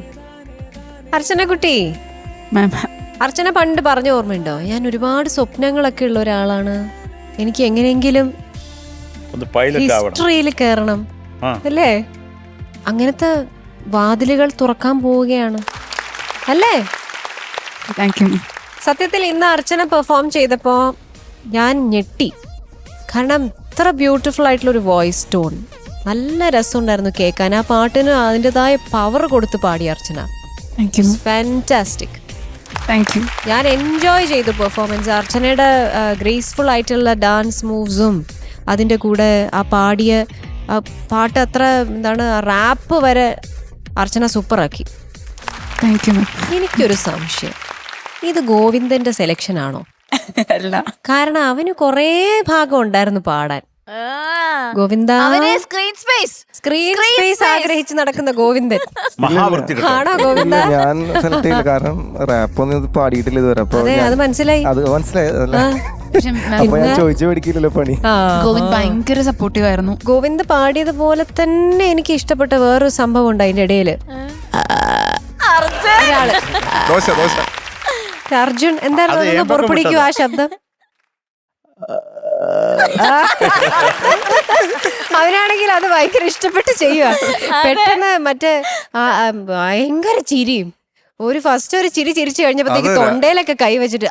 അർച്ചന കുട്ടി, മാം, അർച്ചന പണ്ട് പറഞ്ഞ ഓർമ്മയുണ്ടോ, ഞാൻ ഒരുപാട് സ്വപ്നങ്ങളൊക്കെ ഉള്ള ഒരാളാണ്, എനിക്ക് എങ്ങനെയെങ്കിലും ഒന്ന് പൈലറ്റ് ആവണം. ഹിസ്റ്ററിയിൽ കയറണം ആ. അല്ലേ? അങ്ങനത്തെ വാതിലുകൾ തുറക്കാൻ പോവുകയാണ് അല്ലേ? Thank you. സത്യത്തിൽ ഇന്ന് അർച്ചന പെർഫോം ചെയ്തപ്പോ ഞാൻ ഞെട്ടി. കാരണം ഇത്ര ബ്യൂട്ടിഫുൾ ആയിട്ടുള്ള ഒരു വോയിസ് ടോൺ, നല്ല രസമുണ്ടായിരുന്നു കേൾക്കാൻ. ആ പാട്ടിന് അതിൻ്റെതായ പവർ കൊടുത്ത് പാടി Archana. Thank you. Fantastic. Thank you. ഞാൻ എൻജോയ് ചെയ്തു പെർഫോമൻസ്. അർച്ചനയുടെ ഗ്രേസ്ഫുൾ ആയിട്ടുള്ള ഡാൻസ് മൂവ്സും അതിൻ്റെ കൂടെ ആ പാടിയ ആ പാട്ട് അത്ര എന്താണ്, റാപ്പ് വരെ അർച്ചന സൂപ്പറാക്കി. Thank you ma'am. എനിക്കൊരു സംശയം, ഇത് ഗോവിന്ദന്റെ സെലക്ഷൻ ആണോ? അല്ല, കാരണം അവന് കുറേ ഭാഗം ഉണ്ടായിരുന്നു പാടാൻ. ആ, ഗോവിന്ദ അവന് സ്ക്രീൻ സ്പേസ്. സ്ക്രീൻ സ്പേസ് ആഗ്രഹിച്ച് നടക്കുന്ന ഗോവിന്ദൻ മഹാവൃത്തി കേട്ടോ. ആണോ ഗോവിന്ദ? ഞാൻ സെലക്ട് ചെയ്യില്ല, കാരണം റാപ്പ് ഒന്നും ഇത് പാടിയിട്ടില്ല ഇതുവരെ. അപ്പൊ അതെ, അത് മനസ്സിലായി. അത് മനസ്സിലായി. ആ. പക്ഷെ അപ്പൊ ഞാൻ ചോദിച്ചു പഠിക്കില്ലല്ലോ പണി. ആ. ഗോവിന്ദ് ഭയങ്കര സപ്പോർട്ടീവ് ആയിരുന്നു. ഗോവിന്ദ് പാടിയതുപോലെ തന്നെ എനിക്ക് ഇഷ്ടപ്പെട്ട വേറൊരു സംഭവം ഉണ്ട് അതിന്റെ ഇടയില്. ഒരാള് ദോശ ദോശ അർജുൻ എന്തായിരുന്നു, അത് ഒന്ന് ഏമ്പക്കം പുറപ്പെടുവിക്കൂ ആ ശബ്ദം. അവനാണെങ്കിൽ അത് ഭയങ്കര ഇഷ്ടപ്പെട്ട് ചെയ്യുക. പെട്ടെന്ന് മറ്റേ ഭയങ്കര ചിരിയും. ഫസ്റ്റ് ഒരു ചിരി ചിരിച്ചു കഴിഞ്ഞപ്പോഴത്തേക്ക് തൊണ്ടയിലൊക്കെ കൈ വെച്ചിട്ട്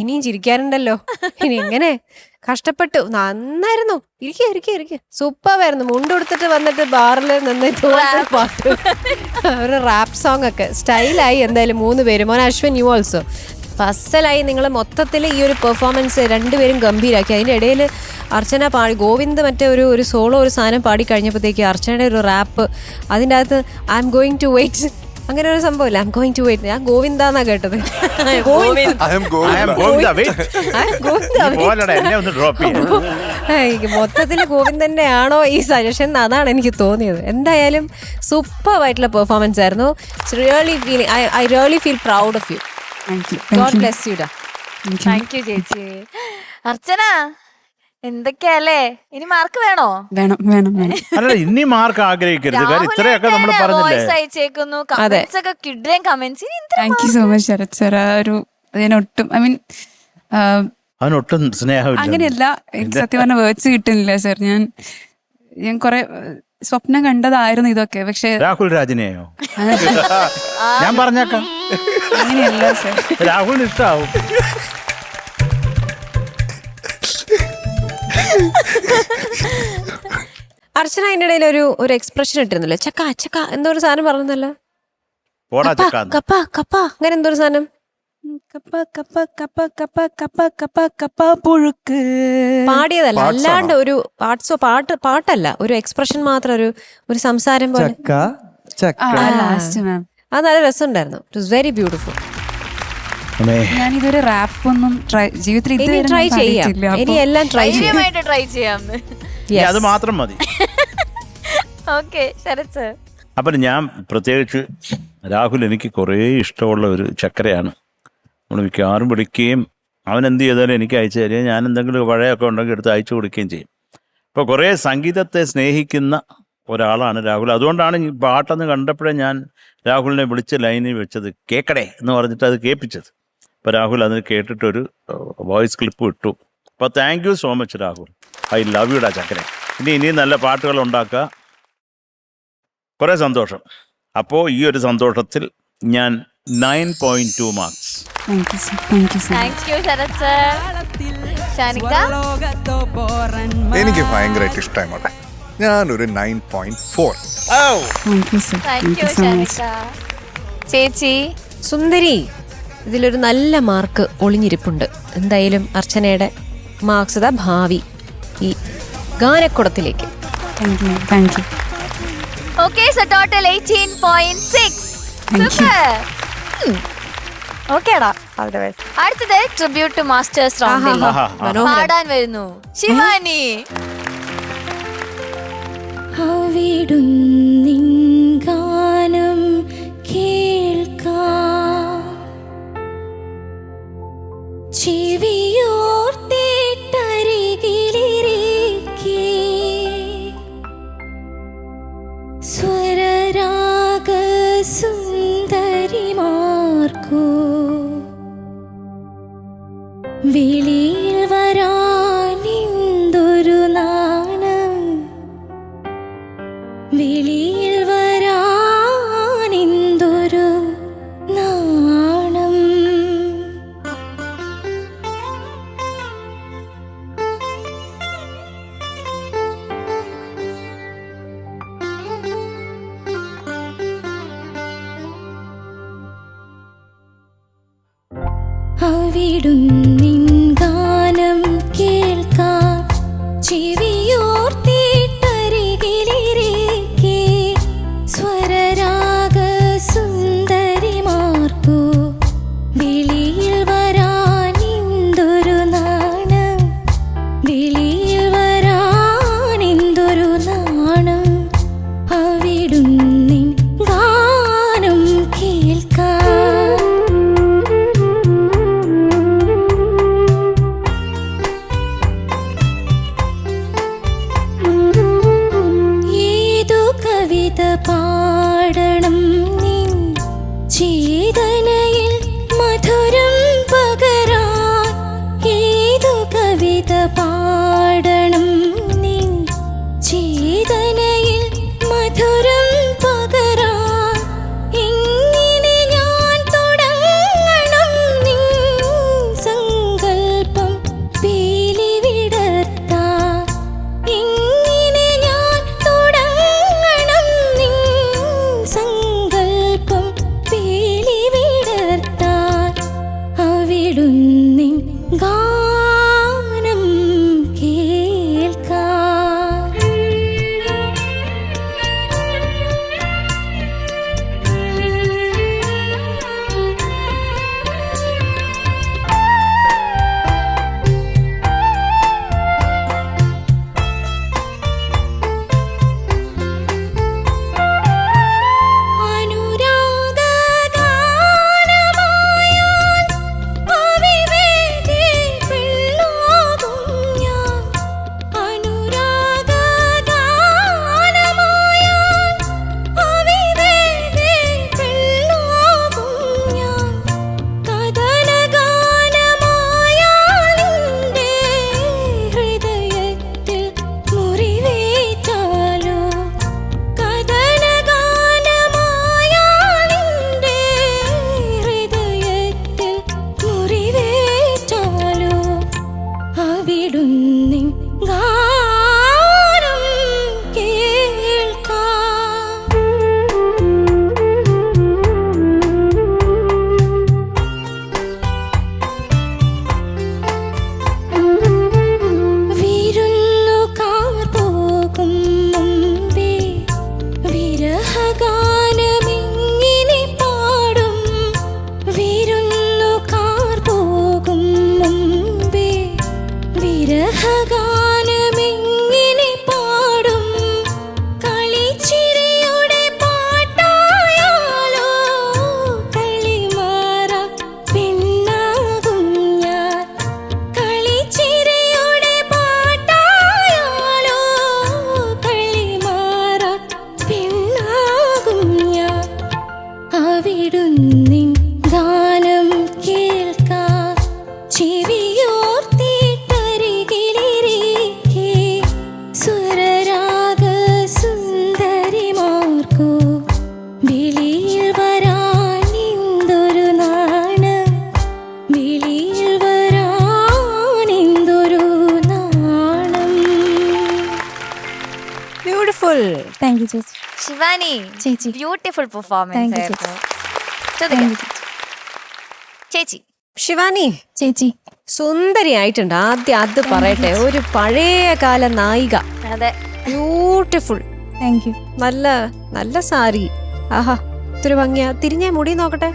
ഇനിയും ചിരിക്കാറുണ്ടല്ലോ, ഇനി എങ്ങനെ കഷ്ടപ്പെട്ടു. നന്നായിരുന്നു. ഇരിക്കുക സൂപ്പറായിരുന്നു. മുണ്ടെടുത്തിട്ട് വന്നിട്ട് ബാറിൽ നിന്ന് പാട്ട്, ഒരു റാപ്പ് സോങ് ഒക്കെ സ്റ്റൈലായി. എന്തായാലും 3 പേരും, മോൻ അശ്വിൻ യു ഓൾസോ ഫസലായി. നിങ്ങൾ മൊത്തത്തിൽ ഈ ഒരു പെർഫോമൻസ് രണ്ടുപേരും ഗംഭീരാക്കി. അതിൻ്റെ ഇടയിൽ അർച്ചന പാടി, ഗോവിന്ദ് മറ്റേ ഒരു സോളോ ഒരു സാധനം പാടി കഴിഞ്ഞപ്പോഴത്തേക്ക് അർച്ചനയുടെ ഒരു റാപ്പ്, അതിൻ്റെ അകത്ത് I'm going to wait, അങ്ങനെ ഒരു സംഭവമില്ല. I'm going to wait, ഞാൻ ഗോവിന്ദാന്നാ കേട്ടത്. മൊത്തത്തിൽ ഗോവിന്ദന്റെ ആണോ ഈ സജഷൻ, അതാണ് എനിക്ക് തോന്നിയത്. എന്തായാലും സൂപ്പറായിട്ടുള്ള പെർഫോമൻസ് ആയിരുന്നു. I really feel proud of you. God bless you. Thank you ചേച്ചി. അർച്ചന, എന്തൊക്കെയല്ലേ, ഇനി മാർക്ക് വേണോ? വേണം. അല്ല, ഇനി മാർക്ക് ആഗ്രഹിക്കരുത്. കാര്യം ഇത്രയൊക്കെ നമ്മൾ പറഞ്ഞില്ലേ. വോയിസ് അയച്ചേക്കുന്നു, കമന്റ്സ് ഒക്കെ കിഡ്ലൻ comments. Thank you so much Sarath sir. ഒരു അതിനൊട്ടും അവനൊട്ടും സ്നേഹമില്ല. അങ്ങനെയല്ല, എനിക്ക് സത്യം പറഞ്ഞ വേർഡ്സ് കിട്ടുന്നില്ല സർ. ഞാൻ കുറെ സ്വപ്നം കണ്ടതായിരുന്നു ഇതൊക്കെ, പക്ഷെ രാഹുൽ രാജിനെയോ ഞാൻ പറഞ്ഞേക്കാം. അങ്ങനെയല്ല സർ. രാഹുലിന് ഇഷ്ടാവും. അർച്ചന അതിൻ്റെ ഇടയിൽ ഒരു എക്സ്പ്രഷൻ ഇട്ടിരുന്നല്ലോ, ചക്ക എന്തോ ഒരു സാധനം പറഞ്ഞല്ലോ, പോടാ ചക്ക. കപ്പ അങ്ങനെ എന്തോ ഒരു സാധനം. കപ്പ കപ്പ കപ്പ കപ്പ കപ്പ കപ്പ കപ്പ പുഴുക്ക്. പാടിയതല്ല, Parts അല്ലാണ്ട് ആണോ? ഒരു പാട്ടല്ല, ഒരു എക്സ്പ്രഷൻ മാത്രം, ഒരു സംസാരം പോലെ. ചക്ക ചക്ക ലാസ്റ്റ് മാം. അത് നല്ല രസമുണ്ടായിരുന്നു. It was very beautiful. ഞാനിതൊരു റാപ്പ് ഒന്നും ജീവിതത്തിൽ ഇനി ഇതുവരെ ട്രൈ ഞാൻ ചെയ്യാം, പാടിയിട്ടില്ല. ഇനി എല്ലാം ട്രൈ ചെയ്യാം. ധൈര്യമായിട്ട് ട്രൈ ചെയ്യാം. അത് മാത്രം മതി. Okay Sharath sir. അപ്പം ഞാൻ പ്രത്യേകിച്ച് രാഹുൽ എനിക്ക് കുറേ ഇഷ്ടമുള്ള ഒരു ചക്കരയാണ്. നമ്മൾ മിക്കവാറും വിളിക്കുകയും അവൻ എന്ത് ചെയ്താലും എനിക്ക് അയച്ചു തരികയും ഞാൻ എന്തെങ്കിലും പഴയൊക്കെ ഉണ്ടെങ്കിൽ എടുത്ത് അയച്ചു കൊടുക്കുകയും ചെയ്യും. അപ്പോൾ കുറേ സംഗീതത്തെ സ്നേഹിക്കുന്ന ഒരാളാണ് രാഹുൽ. അതുകൊണ്ടാണ് ഈ പാട്ടെന്ന് കണ്ടപ്പോഴേ ഞാൻ രാഹുലിനെ വിളിച്ച് ലൈനിൽ വെച്ചത്, കേക്കടേ എന്ന് പറഞ്ഞിട്ട് അത് കേൾപ്പിച്ചത്. അപ്പോൾ രാഹുൽ അത് കേട്ടിട്ടൊരു വോയിസ് ക്ലിപ്പ് ഇട്ടു. അപ്പോൾ thank you so much Rahul. I love യുടാ ചക്കര. ഇനിയും നല്ല പാട്ടുകൾ ഉണ്ടാക്കുക. കുറേ സന്തോഷം. അപ്പോൾ ഈ ഒരു സന്തോഷത്തിൽ ഞാൻ 9.2 marks. Thank you, sir. Thank you, sir. Thank you Sarath sir. Shanika. എനിക്ക് ഭയങ്കരമായിട്ട് ഇഷ്ടമാണ്. ഞാനൊരു 9.4. Thank you, sir. Thank Thank you you so much. Shanika. ചേച്ചി സുന്ദരി, ഇതിലൊരു നല്ല മാർക്ക് ഒളിഞ്ഞിരിപ്പുണ്ട്. എന്തായാലും അർച്ചനയുടെ മാർക്സ് ഇതാ ഭാവി ഈ ഗാനക്കുടത്തിലേക്ക്. Thank you. Thank you. Okay so total 18.6. Thank you. ഓക്കേടാ. അടുത്തത് ട്രിബ്യൂട്ട് ടു മാസ്റ്റേഴ്സ് റൗണ്ടിൽ ആഹാ. പാടാൻ വരുന്നു ശിവാനി. ഗാനം കേൾക്കാം ചെവിയോർത്തേട്ടരികിലിരിക്കെ സ്വരരാഗ സുന്ദരിമാർക്കോ വെളിയിൽ വരാനെന്തൊരു നാണം, വെളിയിൽ വരാനെന്തൊരു നാണം. അവിടും നിൻ ഗാനം കേൾക്കാം ചെവിയോർത്തേട്ടരികിലിരിക്കെ സ്വരരാഗ സുന്ദരിമാർക്കോ വെളിയിൽ വരാനെന്തൊരു നാണം, വെളിയിൽ വരാനെന്തൊരു നാണം. അവിടും നിൻ ഗാനം കേൾക്കാം. ഏതു കവിത പാടണം നിൻ ചേതനയിൽ മധുരം പകരാൻ, ഏതു കവിത പാടണം നിൻ ചേതനയിൽ മധുരം പകരാൻ. എങ്ങനെ ഞാൻ തുടങ്ങണം നിൻ സങ്കൽപ്പം പീലി വിടർത്താൻ, എങ്ങനെ ഞാൻ തുടങ്ങണം നിൻ സങ്കൽപ്പം പീലി വിടർത്താൻ. അവിടും നിൻ ഗാനം കേൾക്കാം. അനുരാഗഗാനമായാൽ അവിവേകി പെണ്ണാകും ഞാൻ. അനുരാഗഗാനമായാൽ അവിവേകി പെണ്ണാകും ഞാൻ. കഥനഗാനമായാൽ നിന്റെ ഹൃദയത്തിൽ മുറിവേറ്റാലോ, കഥനഗാനമായാൽ നിന്റെ ഹൃദയത്തിൽ മുറിവേറ്റാലോ. അവിടും നിൻ ഗാനം കേൾക്കാം. ബ്യൂട്ടിഫുൾ. താങ്ക് യു ചേച്ചി. ശിവാനി ചേച്ചി. ബ്യൂട്ടിഫുൾ പെർഫോമൻസ് Thank you, ആയിരുന്നു. താങ്ക് യു ചോദിക്കാം. ചേച്ചി ശിവാനി ചേച്ചി. സുന്ദരിയായിട്ടുണ്ട്. ആദ്യം അത് പറയട്ടെ, ഒരു പഴയ കാല നായിക. അതെ ബ്യൂട്ടിഫുൾ. Thank you. നല്ല നല്ല സാരി. ആഹാ ഇത്തിരി ഭംഗിയാ. തിരിഞ്ഞ മുടി നോക്കട്ടെ.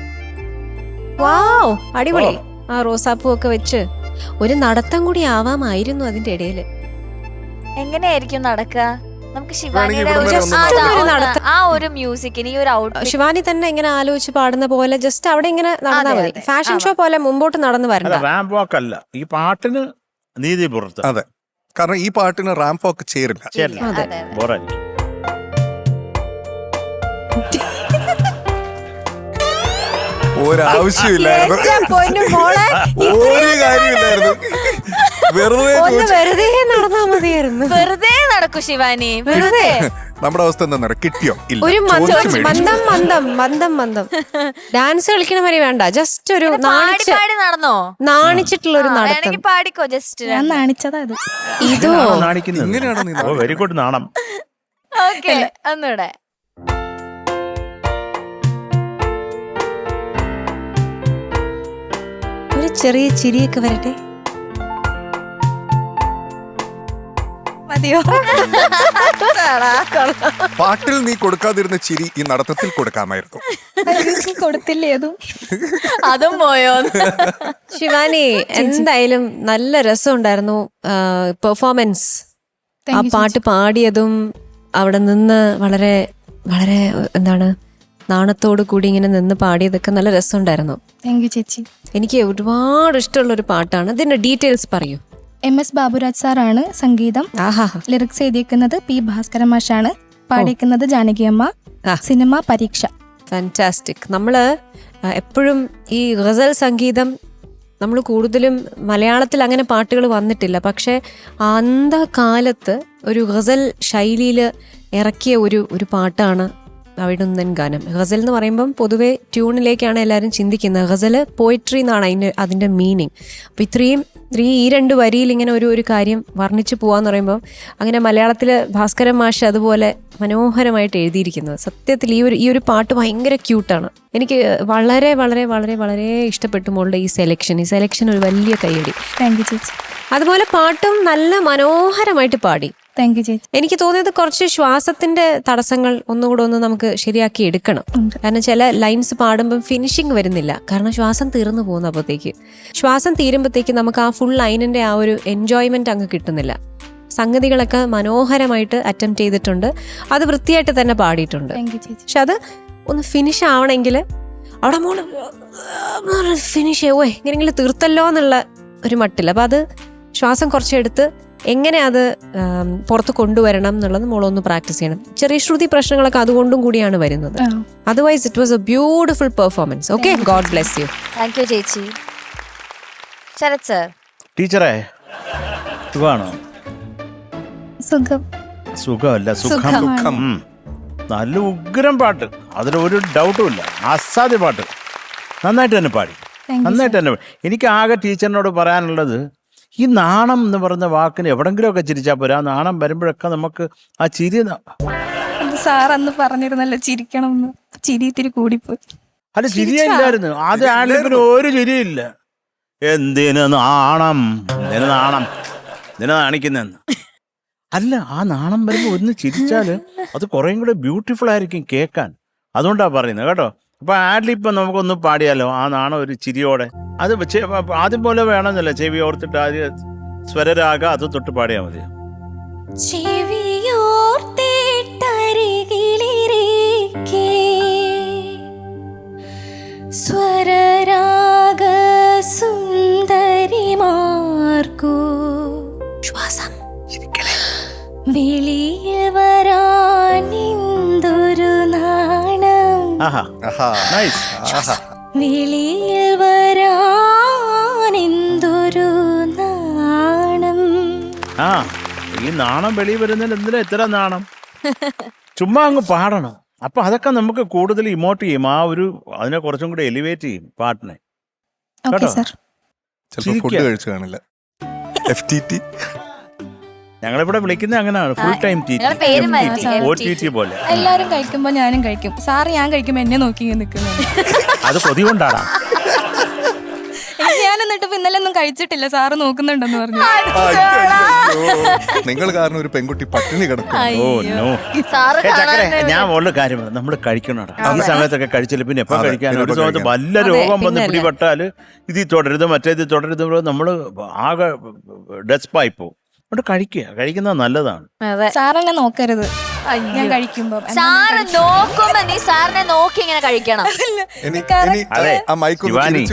വാവ് അടിപൊളി. ആ റോസാപ്പൂ ഒക്കെ വെച്ച് ഒരു നടത്തം കൂടി ആവാമായിരുന്നു അതിന്റെ ഇടയില്. എങ്ങനെയായിരിക്കും നടക്കുക? നമുക്ക് ശിവാനിയുടെ വേണമെങ്കിൽ ഒരു ഇവിടെ വരെ ഒന്ന് നടത്തം, ആ ഒരു മ്യൂസിക്കിന് ഈ ഒരു ഔട്ട് ശിവാനി തന്നെ ഇങ്ങനെ ആലോചിച്ച് പാടുന്ന പോലെ ജസ്റ്റ് അവിടെ ഇങ്ങനെ നടന്നാൽ അതെ, മതി. അതെ. ഫാഷൻ ഷോ പോലെ മുമ്പോട്ട് നടന്നു അല്ല വരണ്ട. റാമ്പ് വാക്ക് അല്ല, ഈ പാട്ടിന് നീതി പുറത്ത് അതെ, കാരണം ഈ പാട്ടിന് റാമ്പ് വാക്ക് ചേരില്ല. ശരി, അതെ. ബോറായി. ഒരാവശ്യമില്ലായിരുന്നു, എന്റെ പൊന്നു മോളെ, ഒരു കാര്യമില്ലായിരുന്നു. വെറുതെ ഒന്ന് വെറുതെ നടന്നാ മതിയായിരുന്നു. വെറുതെ നടക്കൂ ശിവാനി, വെറുതെ. നമ്മുടെ അവസ്ഥ എന്താ കിട്ടിയോ? ഇല്ല. ഒരു ചോദിച്ച് മേടിച്ചു. മന്ദം ഡാൻസ് കളിക്കണ വരെ വേണ്ട, ജസ്റ്റ് ഒരു പാടി പാടി നടന്നോ? നാണിച്ചിട്ടുള്ള ഒരു നടത്തം. വേണമെങ്കിൽ പാടിക്കോ ജസ്റ്റ്. ഞാൻ നാണിച്ചതാ അത്. ഇതോ നാണിക്കുന്നത് ഇങ്ങനെയാണോ നീ ഓ വെരി ഗുഡ് നാണം. ഓക്കെ ഒന്നൂടെ. ഒരു ചെറിയ ചിരിയൊക്കെ വരട്ടെ. മതിയോ? പാട്ടിൽ നീ കൊടുക്കാതിരുന്ന ചിരി ഈ നടത്തത്തിൽ കൊടുക്കാമായിരുന്നു. കൊടുത്തില്ലേ അതും? അതും പോയോ? ശിവാനി എന്തായാലും നല്ല രസമുണ്ടായിരുന്നു പെർഫോമൻസ്. ആ പാട്ട് പാടിയതും അവിടെ നിന്ന് വളരെ വളരെ എന്താണ് നാണത്തോടു കൂടി ഇങ്ങനെ നിന്ന് പാടിയതൊക്കെ നല്ല രസമുണ്ടായിരുന്നു. താങ്ക് യു ചേച്ചി. എനിക്ക് ഒരുപാട് ഇഷ്ടമുള്ള ഒരു പാട്ടാണ്. ഇതിന്റെ ഡീറ്റെയിൽസ് പറയൂ. MS ബാബുരാജ് സാറാണ് സംഗീതം. ആഹാ ലിറിക്സ് എഴുതിയിരിക്കുന്നത് P ഭാസ്കര മാഷാണ്. പാടിയിരിക്കുന്നത് ജാനകിയമ്മ. ആ. സിനിമ പരീക്ഷ. ഫാന്റാസ്റ്റിക്. നമ്മള് എപ്പോഴും ഈ ഗസൽ സംഗീതം നമ്മൾ കൂടുതലും മലയാളത്തിൽ അങ്ങനെ പാട്ടുകൾ വന്നിട്ടില്ല. പക്ഷെ അന്ധകാലത്ത് ഒരു ഗസൽ ശൈലിയിൽ ഇറക്കിയ ഒരു പാട്ടാണ് അവിടുന്നൻ ഗാനം. ഗസൽ എന്ന് പറയുമ്പം പൊതുവെ ട്യൂണിലേക്കാണ് എല്ലാവരും ചിന്തിക്കുന്നത്. ഗസല് പോയിട്രി എന്നാണ് അതിൻ്റെ മീനിങ്. അപ്പോൾ ഇത്രയും ഈ രണ്ട് വരിയിൽ ഇങ്ങനെ ഒരു കാര്യം വർണ്ണിച്ചു പോവാന്ന് പറയുമ്പോൾ അങ്ങനെ മലയാളത്തിൽ ഭാസ്കരൻ മാഷ് അതുപോലെ മനോഹരമായിട്ട് എഴുതിയിരിക്കുന്നത്. സത്യത്തിൽ ഈ ഒരു പാട്ട് ഭയങ്കര ക്യൂട്ടാണ്. എനിക്ക് വളരെ വളരെ വളരെ വളരെ ഇഷ്ടപ്പെട്ടു മോളുടെ ഈ സെലക്ഷൻ ഒരു വലിയ കൈയടി. താങ്ക് യു ചേച്ചി. അതുപോലെ പാട്ടും നല്ല മനോഹരമായിട്ട് പാടി. താങ്ക് യു ചേച്ചി. എനിക്ക് തോന്നിയത് കുറച്ച് ശ്വാസത്തിന്റെ തടസ്സങ്ങൾ ഒന്നുകൂടെ ഒന്ന് നമുക്ക് ശരിയാക്കി എടുക്കണം. കാരണം ചില ലൈൻസ് പാടുമ്പം ഫിനിഷിങ് വരുന്നില്ല. കാരണം ശ്വാസം തീർന്നു പോകുന്നപ്പോഴത്തേക്ക് ശ്വാസം തീരുമ്പോഴത്തേക്ക് നമുക്ക് ആ ഫുൾ ലൈനിന്റെ ആ ഒരു എൻജോയ്മെന്റ് അങ്ങ് കിട്ടുന്നില്ല. സംഗതികളൊക്കെ മനോഹരമായിട്ട് അറ്റംപ്റ്റ് ചെയ്തിട്ടുണ്ട്. അത് വൃത്തിയായിട്ട് തന്നെ പാടിയിട്ടുണ്ട്. താങ്ക് യു ചേച്ചി. പക്ഷെ അത് ഒന്ന് ഫിനിഷ് ആവണമെങ്കിൽ അവിടെ മോള് ഫിനിഷ് ചെയ്യുവോ ഇങ്ങനെങ്കിലും തീർത്തല്ലോ എന്നുള്ള ഒരു മട്ടില്ല. അപ്പം അത് ശ്വാസം കുറച്ചെടുത്ത് എങ്ങനെ അത് പുറത്ത് കൊണ്ടുവരണം എന്നുള്ളത് മോളൊന്ന് പ്രാക്ടീസ് ചെയ്യണം. ചെറിയ ശ്രുതി പ്രശ്നങ്ങളൊക്കെ അതുകൊണ്ടും കൂടിയാണ് വരുന്നത്. Otherwise it was A beautiful performance. Okay, God bless you. Thank you ചേച്ചി. ശരത് സർ. ടീച്ചറെ സുഖമാണോ? സുഖം. സുഖമല്ല സുഖം. നല്ല ഉഗ്രം പാട്ട്, അതിലൊരു ഡൗട്ടും ഇല്ല. അസാധ്യ പാട്ട്, നന്നായിട്ട് തന്നെ പാടി, നന്നായിട്ട് തന്നെ. എനിക്ക് ആകെ ടീച്ചറിനോട് പറയാനുള്ളത്, ഈ നാണം എന്ന് പറയുന്ന വാക്കിന് എവിടെങ്കിലുമൊക്കെ ചിരിച്ചാൽ പോരാ. ആ നാണം വരുമ്പോഴൊക്കെ നമുക്ക് ആ ചിരി സാർ അന്ന് പറഞ്ഞിരുന്നല്ലോ ചിരിക്കണം എന്ന്. ചിരി ഇത്തിരി കൂടിപ്പോയി. അല്ല ചിരിയേ ഇല്ലായിരുന്നു. അത് ആളിപ്പിന് ഒരു ചിരിയില്ല. എന്തിന് നാണം, എന്തിന് നാണിക്കുന്നെന്ന്. അല്ല, ആ നാണം വരുമ്പോൾ ഒന്ന് ചിരിച്ചാല് അത് കുറേം കൂടെ ബ്യൂട്ടിഫുൾ ആയിരിക്കും കേൾക്കാൻ. അതുകൊണ്ടാണ് പറയുന്നത് കേട്ടോ. അപ്പൊ ആഡ്ലിപ്പം നമുക്കൊന്ന് പാടിയാലോ, ആ നാണം ഒരു ചിരിയോടെ. അത് ആദ്യം പോലെ വേണമെന്നില്ല, ചെവി ഓർത്തിട്ട് ആദ്യം സ്വരരാഗ അത് തൊട്ട് പാടിയാൽ മതി. സ്വരരാഗ സുന്ദരിമാർക്കു ശ്വാസം വെളിയിൽ വരാനിന്തൊരു നാണം. നൈസ്. വെളിയിൽ വരാനെന്തൊരു നാണം. ആ ഈ നാണം വെളി വരുന്നതിന് എന്തിനാ ഇത്ര നാണം? ചുമ്മാ അങ്ങ് പാടണം. അപ്പൊ അതൊക്കെ നമുക്ക് കൂടുതൽ ഇമോട്ട് ചെയ്യും. അതിനെ കുറച്ചും കൂടെ എലിവേറ്റ് ചെയ്യും പാട്ടിനെ. കേട്ടോ? ചിലപ്പോൾ ഫുഡ് കഴിച്ചു കാണില്ല. FTT ഞങ്ങളിവിടെ വിളിക്കുന്നത് അങ്ങനെയാണ്, ഫുൾ ടൈം ഞങ്ങളുടെ പേര് മാറ്റി. OTT പോലെ. എല്ലാരും കഴിക്കുമ്പോ ഞാനും കഴിക്കും. സാറ് ഞാൻ കഴിക്കുമ്പോ എന്നെ നോക്കി ഇങ്ങനെ നിൽക്കുന്നുണ്ട്. അത് കൊതി കൊണ്ടാടാ. ഞാൻ എന്നിട്ട് ഇന്നലെ ഒന്നും കഴിച്ചിട്ടില്ല, സാറ് നോക്കുന്നുണ്ടെന്ന് പറഞ്ഞു. നിങ്ങൾ കാരണം ഒരു പെൺകുട്ടി പട്ടിണി കിടക്കും. Oh no. സാറ് ചക്കരെ, ഞാൻ ഉള്ള കാര്യം നമ്മൾ കഴിക്കണോടാ. ഈ സമയത്തൊക്കെ കഴിച്ചില്ല പിന്നെ എപ്പോ കഴിക്കാൻ? ഒരു സമയത്ത് വല്ല രോഗം വന്ന് പിടിപെട്ടാല് ഇതിൽ തുടരുത് മറ്റേത് തുടരുത് നമ്മള് ആകെ ഡെസ്പായി പോകും. അതുകൊണ്ട് കഴിക്കുന്നത് നല്ലതാണ്. സാറെന്നെ നോക്കരുത് ഞാൻ കഴിക്കുമ്പോ. സാറ് നോക്കുമ്പോ നീ സാറിനെ നോക്കി ഇങ്ങനെ കഴിക്കണം. അതെ ആ മൈക്ക് ശിവാനി.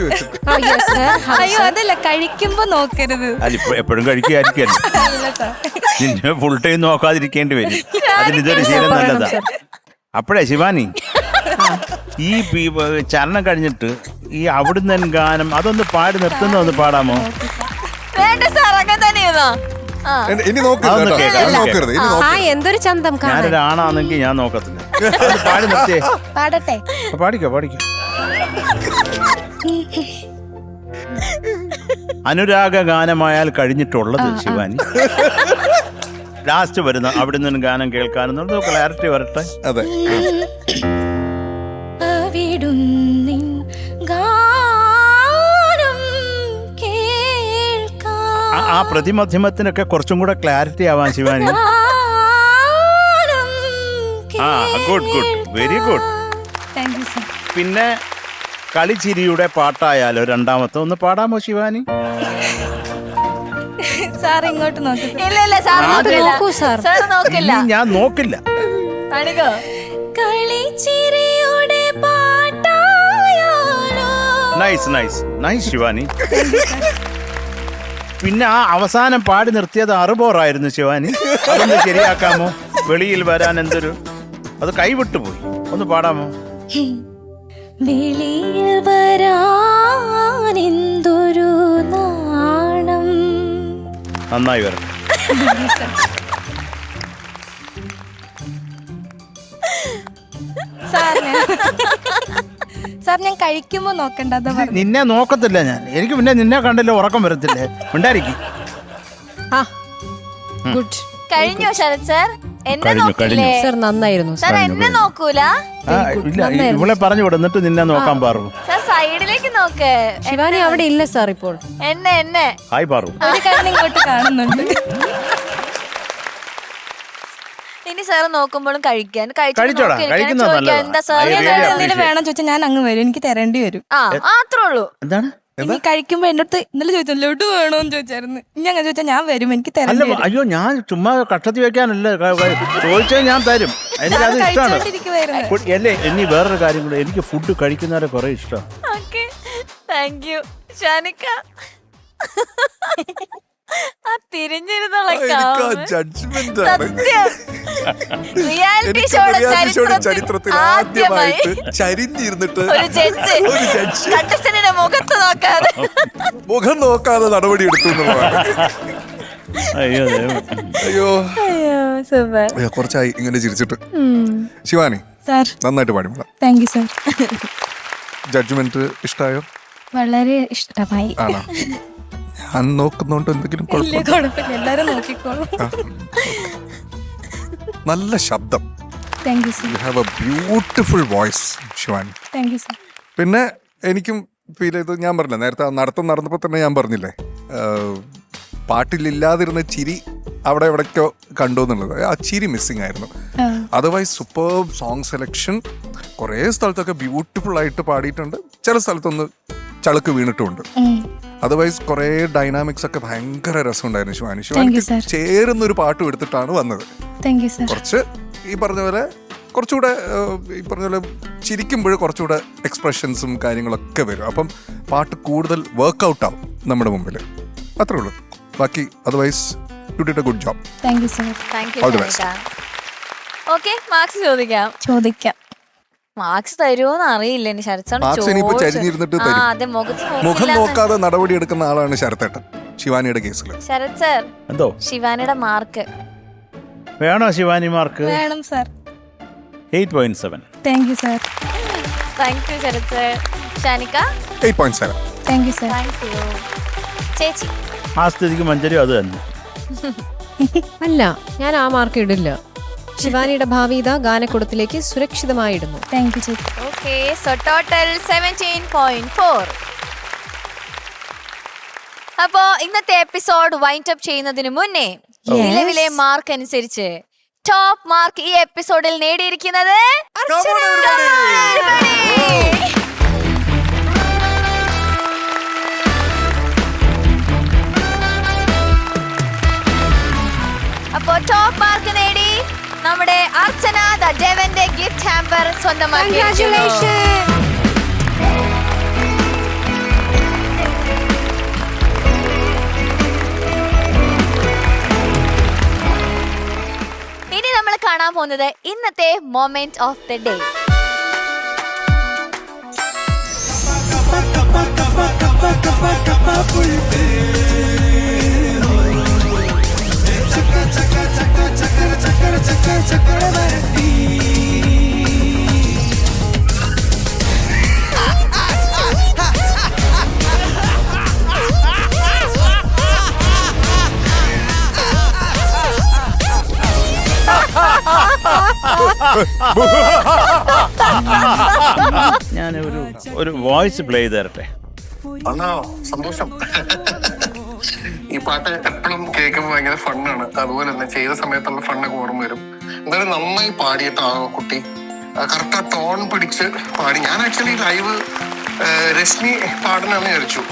അയ്യോ അതല്ല, കഴിക്കുമ്പോ നോക്കരുത്. അല്ല എപ്പോഴും കഴിക്കുകയായിരിക്കല്ലോ. അല്ല സാർ, നിന്നെ ഫുൾ ടൈം നോക്കാതിരിക്കേണ്ടി വരും. അതിന് ഇതൊരു ശീലം നല്ലതാ. അപ്പോഴേ ശിവാനി, ഈ ചരണം കഴിഞ്ഞിട്ട് ഈ അവിടുന്ന് ഗാനം അതൊന്ന് പാടി നിർത്തുന്ന ഒന്ന് പാടാമോ? വേണ്ട സാർ, അങ്ങനെ തന്നെയാണോ? ഇനി നോക്കരുത് കേട്ടോ. ഇനി നോക്കരുത്. ഇനി നോക്കരുത്. എന്തൊരു ചന്തം കാണാൻ. ഞാനൊരാണാണെങ്കിൽ ഞാൻ നോക്കത്തില്ല. അത് പാടി നിർത്തിയേ. പാടട്ടെ? പാടിക്കോ. അനുരാഗ ഗാനമായാൽ കഴിഞ്ഞിട്ടുള്ളത് ശിവാനി. ലാസ്റ്റ് വരുന്ന അവിടുന്ന് ഗാനം കേൾക്കാനെന്നുള്ളത് ക്ലാരിറ്റി വരട്ടെ. അതെ. ആ പ്രതിമധ്യമത്തിനൊക്കെ കുറച്ചും കൂടെ ക്ലാരിറ്റി ആവാൻ ശിവാനി. Good very good. പിന്നെ കളിച്ചിരിയുടെ പാട്ടായാലോ രണ്ടാമത്തെ ഒന്ന് പാടാമോ ശിവാനി? സാർ ഇങ്ങോട്ട് നോക്കി. ഇല്ല സാർ നോക്കൂ. സാർ നോക്കില്ല. ഞാൻ നോക്കില്ല. കളിച്ചിരിയുടെ പാട്ടായാലോ. നൈസ് ശിവാനി. പിന്നെ ആ അവസാനം പാടി നിർത്തിയത് അറുബോറായിരുന്നു ശിവാനി. അതൊന്ന് ശരിയാക്കാമോ? വെളിയിൽ വരാൻ എന്തൊരു അത് കൈവിട്ടു പോയി. ഒന്ന് പാടാമോ? വെളിയിൽ വരാൻ എന്തൊരു നാണം. നന്നായി വരട്ടെ. സാർ ഞാൻ കഴിക്കുമ്പോ നോക്കണ്ട. നിന്നെ നോക്കത്തില്ല ഞാൻ. എനിക്ക് പിന്നെ നിന്നെ കണ്ടില്ല ഉറക്കം വരത്തില്ലേ? ഉണ്ടായിരിക്കും. ഗുഡ്. കഴിഞ്ഞോ ശരത് സാർ? എന്നെ കഴിഞ്ഞു. നോക്കില്ലേ? സർ നന്നായിരുന്നു. സാർ എന്നെ നോക്കൂല? ഇല്ല ഇവളെ പറഞ്ഞു വിടുന്നിട്ട് നിന്നെ നോക്കാൻ പാറു. സാർ സൈഡിലേക്ക് നോക്ക്. ശിവാനി അവിടെ ഇല്ല സാർ ഇപ്പോൾ. എന്നെ ഹായ് പാറു. ഒരു കണ്ണ് ഇങ്ങോട്ട് കാണുന്നുണ്ട്. ഇനി സാർ നോക്കുമ്പോഴും കഴിക്കാൻ കഴിച്ചോടാ. കഴിക്കുന്നത് നല്ലതാ. എന്താ സാർ എന്തെങ്കിലും വേണം ചോദിച്ചാൽ ഞാൻ അങ്ങ് വരും, എനിക്ക് തരേണ്ടി വരും. അത്രേ ഉള്ളൂ. എന്താണ്? ഇനി കഴിക്കുമ്പോ എന്റെ അടുത്ത് ഇന്നലെ ചോദിച്ചല്ലോ ലഡു വേണോന്ന് ചോദിച്ചായിരുന്നു. ഇനി അങ്ങനെ ചോദിച്ചാൽ ഞാൻ വരും, എനിക്ക് അല്ല തരേണ്ടി വരും. അയ്യോ ഞാൻ ചുമ്മാ കഷ്ടത്തി വെക്കാനല്ല ചോദിച്ചാൽ ഞാൻ തരും. എനിക്ക് അത് ഇഷ്ടമാണ്. അല്ലേ ഇനി വേറൊരു കാര്യം കൂടെ, എനിക്ക് ഫുഡ് കഴിക്കുന്നവരെ കുറെ ഇഷ്ടം. Thank you Shanika. ആ തിരിഞ്ഞിരുന്നുള്ള റിയാലിറ്റി ഷോയുടെ ചരിത്രത്തിൽ ആദ്യമായിട്ട് ചരിഞ്ഞിരുന്നിട്ട് ഒരു ജഡ്ജ് കണ്ടസ്റ്റന്റിന്റെ മുഖത്ത് നോക്കാതെ നടപടി എടുത്തു എന്നുള്ളതാണ്. അയ്യോ സൂപ്പർ. കുറച്ചായി ഇങ്ങനെ ചിരിച്ചിട്ട്. ശിവാനി സാർ നന്നായിട്ട് പാടി. Thank you sir. ജഡ്ജ്മെന്റ് ഇഷ്ടായോ? വളരെ ഇഷ്ടമായി. ആണോ? ഞാൻ നോക്കുന്നോണ്ട് എന്തെങ്കിലും കുഴപ്പമില്ല, എല്ലാരും നോക്കിക്കോളും. നല്ല ശബ്ദം. Thank you sir. You have A beautiful voice Shivani. Thank you sir. പിന്നെ എനിക്കും ഫീൽ ചെയ്ത്, ഞാൻ പറഞ്ഞില്ല നേരത്തെ നടന്നപ്പോൾ തന്നെ ഞാൻ പറഞ്ഞില്ലേ, പാട്ടിലില്ലാതിരുന്ന ചിരി അവിടെ എവിടേക്കോ കണ്ടു എന്നുള്ളത്. ആ ചിരി മിസ്സിങ് ആയിരുന്നു. Otherwise superb song selection. കുറേ സ്ഥലത്തൊക്കെ ബ്യൂട്ടിഫുൾ ആയിട്ട് പാടിയിട്ടുണ്ട്, ചില സ്ഥലത്തൊന്ന് ചളുക്ക് വീണിട്ടുമുണ്ട്. അതർവൈസ് കുറേ ഡൈനാമിക്സ് ഒക്കെ ഭയങ്കര രസമുണ്ടായിരുന്നു ശിവാനി. ശിവാനിക്ക് ചേരുന്നൊരു പാട്ടും എടുത്തിട്ടാണ് വന്നത്. കുറച്ച് ഈ പറഞ്ഞ പോലെ കുറച്ചുകൂടെ ഈ പറഞ്ഞ പോലെ ചിരിക്കുമ്പോൾ കുറച്ചുകൂടെ എക്സ്പ്രഷൻസും കാര്യങ്ങളൊക്കെ വരും. അപ്പം പാട്ട് കൂടുതൽ വർക്ക്ഔട്ട് ആവും നമ്മുടെ മുമ്പിൽ. അത്രേ ഉള്ളൂ. ബാക്കി otherwise you did A good job. Thank you sir. Okay, marks ചോദിക്കാം. മാർക്സ് തരുമോന്ന് അറിയില്ല. മുഖം നോക്കാതെ നടപടി എടുക്കുന്ന ആളാണ് ശരത്തേട്ടൻ ശിവാനിയുടെ കേസിൽ. ശരത് സർ, എന്തോ ശിവാനിയുടെ മാർക്ക് വേണോ? ശിവാനി മാർക്ക് വേണം sir. 8.7. Thank you sir. Thank you Sarath sir. Shanika 8.7. Thank you sir. Thank you ചേച്ചി. ആ സ്ഥിതിക്ക് മഞ്ചരി അത് തന്നെ. അല്ല, ഞാൻ ആ മാർക്ക് ഇടില്ല. ശിവാനിയുടെ ഭാവി ഇതാ ഗാനക്കുടത്തിലേക്ക് സുരക്ഷിതമായി ഇടുന്നു. താങ്ക് യു ചേച്ചി. Okay, so total 17.4. അപ്പോ ഇന്നത്തെ എപ്പിസോഡ് വൈൻഡ് അപ്പ് ചെയ്യുന്നതിന് മുന്നേ നിലവിലെ മാർക്ക് അനുസരിച്ച് ടോപ്പ് മാർക്ക് ഈ എപ്പിസോഡിൽ നേടിയിരിക്കുന്നത് അപ്പോ ടോപ്പ് മാർക്ക് നേടി നമ്മുടെ അർച്ചന ദ ഡെവന്റെ ഗിഫ്റ്റ് ഹാമ്പർ സ്വന്തമാക്കി. ഇനി നമ്മൾ കാണാൻ പോകുന്നത് ഇന്നത്തെ മൊമെന്റ് ഓഫ് ദ ഡേ. ഞാൻ ഒരു വോയിസ് പ്ലേ ചെയ്ത് തരട്ടെ. അണ്ണാ സന്തോഷം. ഈ പാട്ട് എപ്പോഴും കേൾക്കുമ്പോൾ ഭയങ്കര ഫണ്ണാണ്. അതുപോലെ തന്നെ ചെയ്ത സമയത്തുള്ള ഫണ്ണൊക്കെ ഓർമ്മ വരും. എന്തായാലും നന്നായി പാടിയിട്ട് ആ കുട്ടി കറക്റ്റ് ആ ടോൺ പിടിച്ച് പാടി. ഞാൻ ആക്ച്വലി ലൈവ് രശ്മി പാടണമെന്ന് വിചാരിച്ചു.